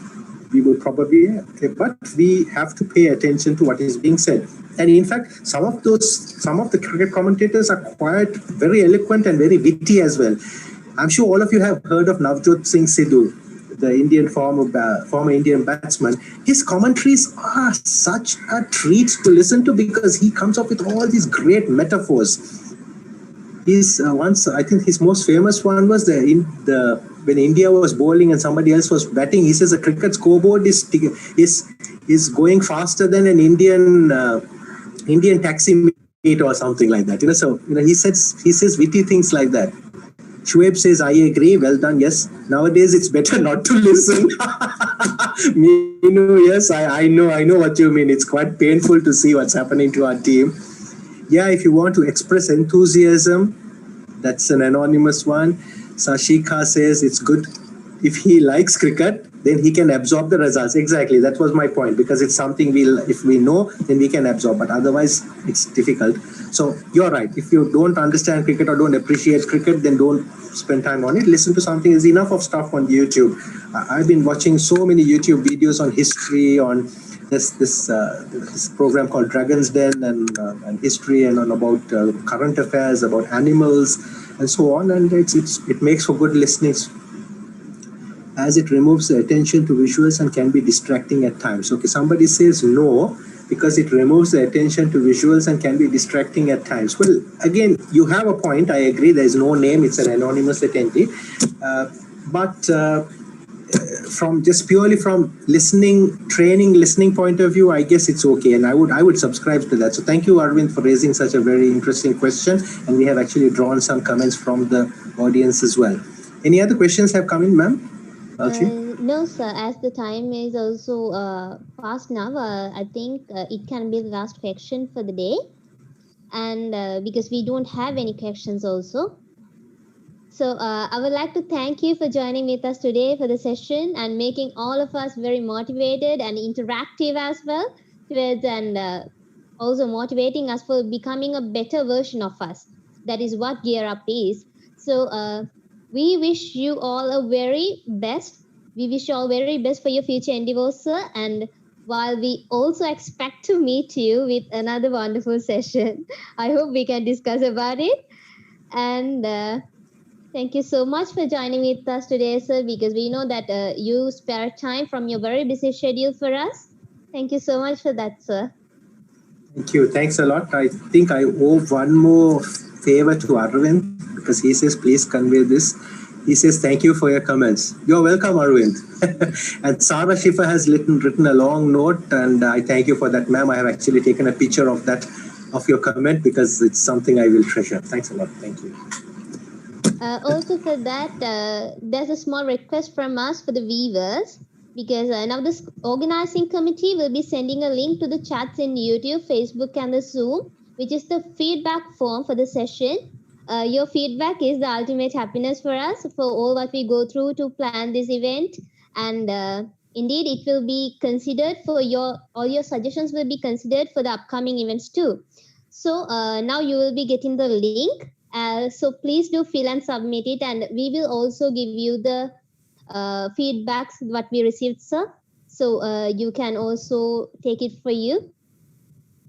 B: probably, but we have to pay attention to what is being said. And in fact, some of the cricket commentators are quite very eloquent and very witty as well. I'm sure all of you have heard of Navjot Singh Sidhu, the Indian former Indian batsman. His commentaries are such a treat to listen to because he comes up with all these great metaphors. He's once, I think his most famous one was when India was bowling and somebody else was batting. He says a cricket scoreboard is going faster than an Indian taxi meet or something like that. So he says witty things like that. Shoaib says, I agree. Well done. Yes. Nowadays, it's better not to listen. Yes, I know what you mean. It's quite painful to see what's happening to our team. Yeah, if you want to express enthusiasm, that's an anonymous one. Sashika says it's good. If he likes cricket, then he can absorb the results. Exactly. That was my point, because it's something if we know, then we can absorb. But otherwise, it's difficult. So you're right. If you don't understand cricket or don't appreciate cricket, then don't spend time on it. Listen to something. There's enough of stuff on YouTube. I've been watching so many YouTube videos on history, on this program called Dragon's Den and history, and on about current affairs, about animals, and so on. And it makes for good listening, as it removes the attention to visuals and can be distracting at times. Okay, somebody says no, because it removes the attention to visuals and can be distracting at times. Well, again, you have a point. I agree. There's no name. It's an anonymous attendee. But from just purely from listening point of view, I guess it's okay. And I would subscribe to that. So thank you, Arvind, for raising such a very interesting question. And we have actually drawn some comments from the audience as well. Any other questions have come in, ma'am?
A: No, sir. As the time is also past now, I think it can be the last question for the day. And because we don't have any questions also. So I would like to thank you for joining with us today for the session and making all of us very motivated and interactive as well, and also motivating us for becoming a better version of us. That is what Gear Up is. So We wish you all a very best. We wish you all very best for your future endeavors, sir. And while we also expect to meet you with another wonderful session, I hope we can discuss about it. And thank you so much for joining with us today, sir, because we know that you spare time from your very busy schedule for us. Thank you so much for that, sir.
B: Thank you. Thanks a lot. I think I owe one more favor to Arvind because he says, please convey this. He says, thank you for your comments. You're welcome, Arvind. And Sarah Schiffer has written a long note, and I thank you for that, ma'am. I have actually taken a picture of that, of your comment, because it's something I will treasure. Thanks a lot. Thank you.
A: Also for that, there's a small request from us for the viewers, because now this organizing committee will be sending a link to the chats in YouTube, Facebook, and the Zoom, which is the feedback form for the session. Your feedback is the ultimate happiness for us, for all what we go through to plan this event. And indeed, it will be considered for all your suggestions will be considered for the upcoming events too. So now you will be getting the link. So please do fill and submit it, and we will also give you the feedbacks what we received, sir. So you can also take it for you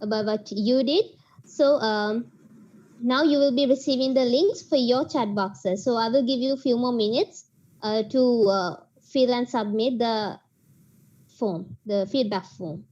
A: about what you did. So now you will be receiving the links for your chat boxes. So I will give you a few more minutes to fill and submit the form, the feedback form.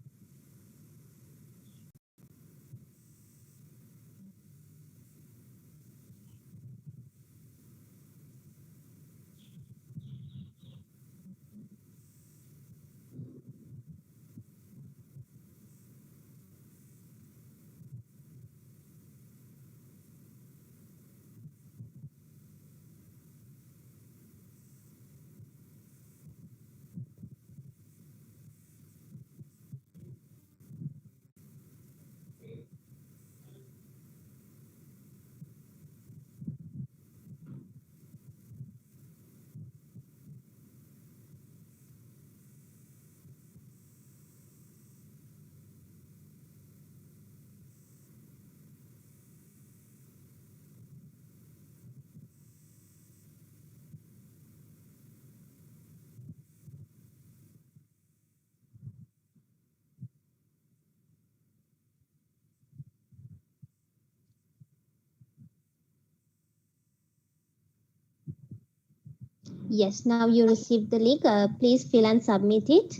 A: Yes, now you received the link. Please fill and submit it.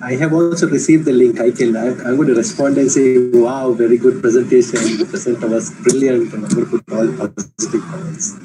B: I have also received the link. I'm going to respond and say, wow, very good presentation. The presenter was brilliant, and I'm going to put all positive comments.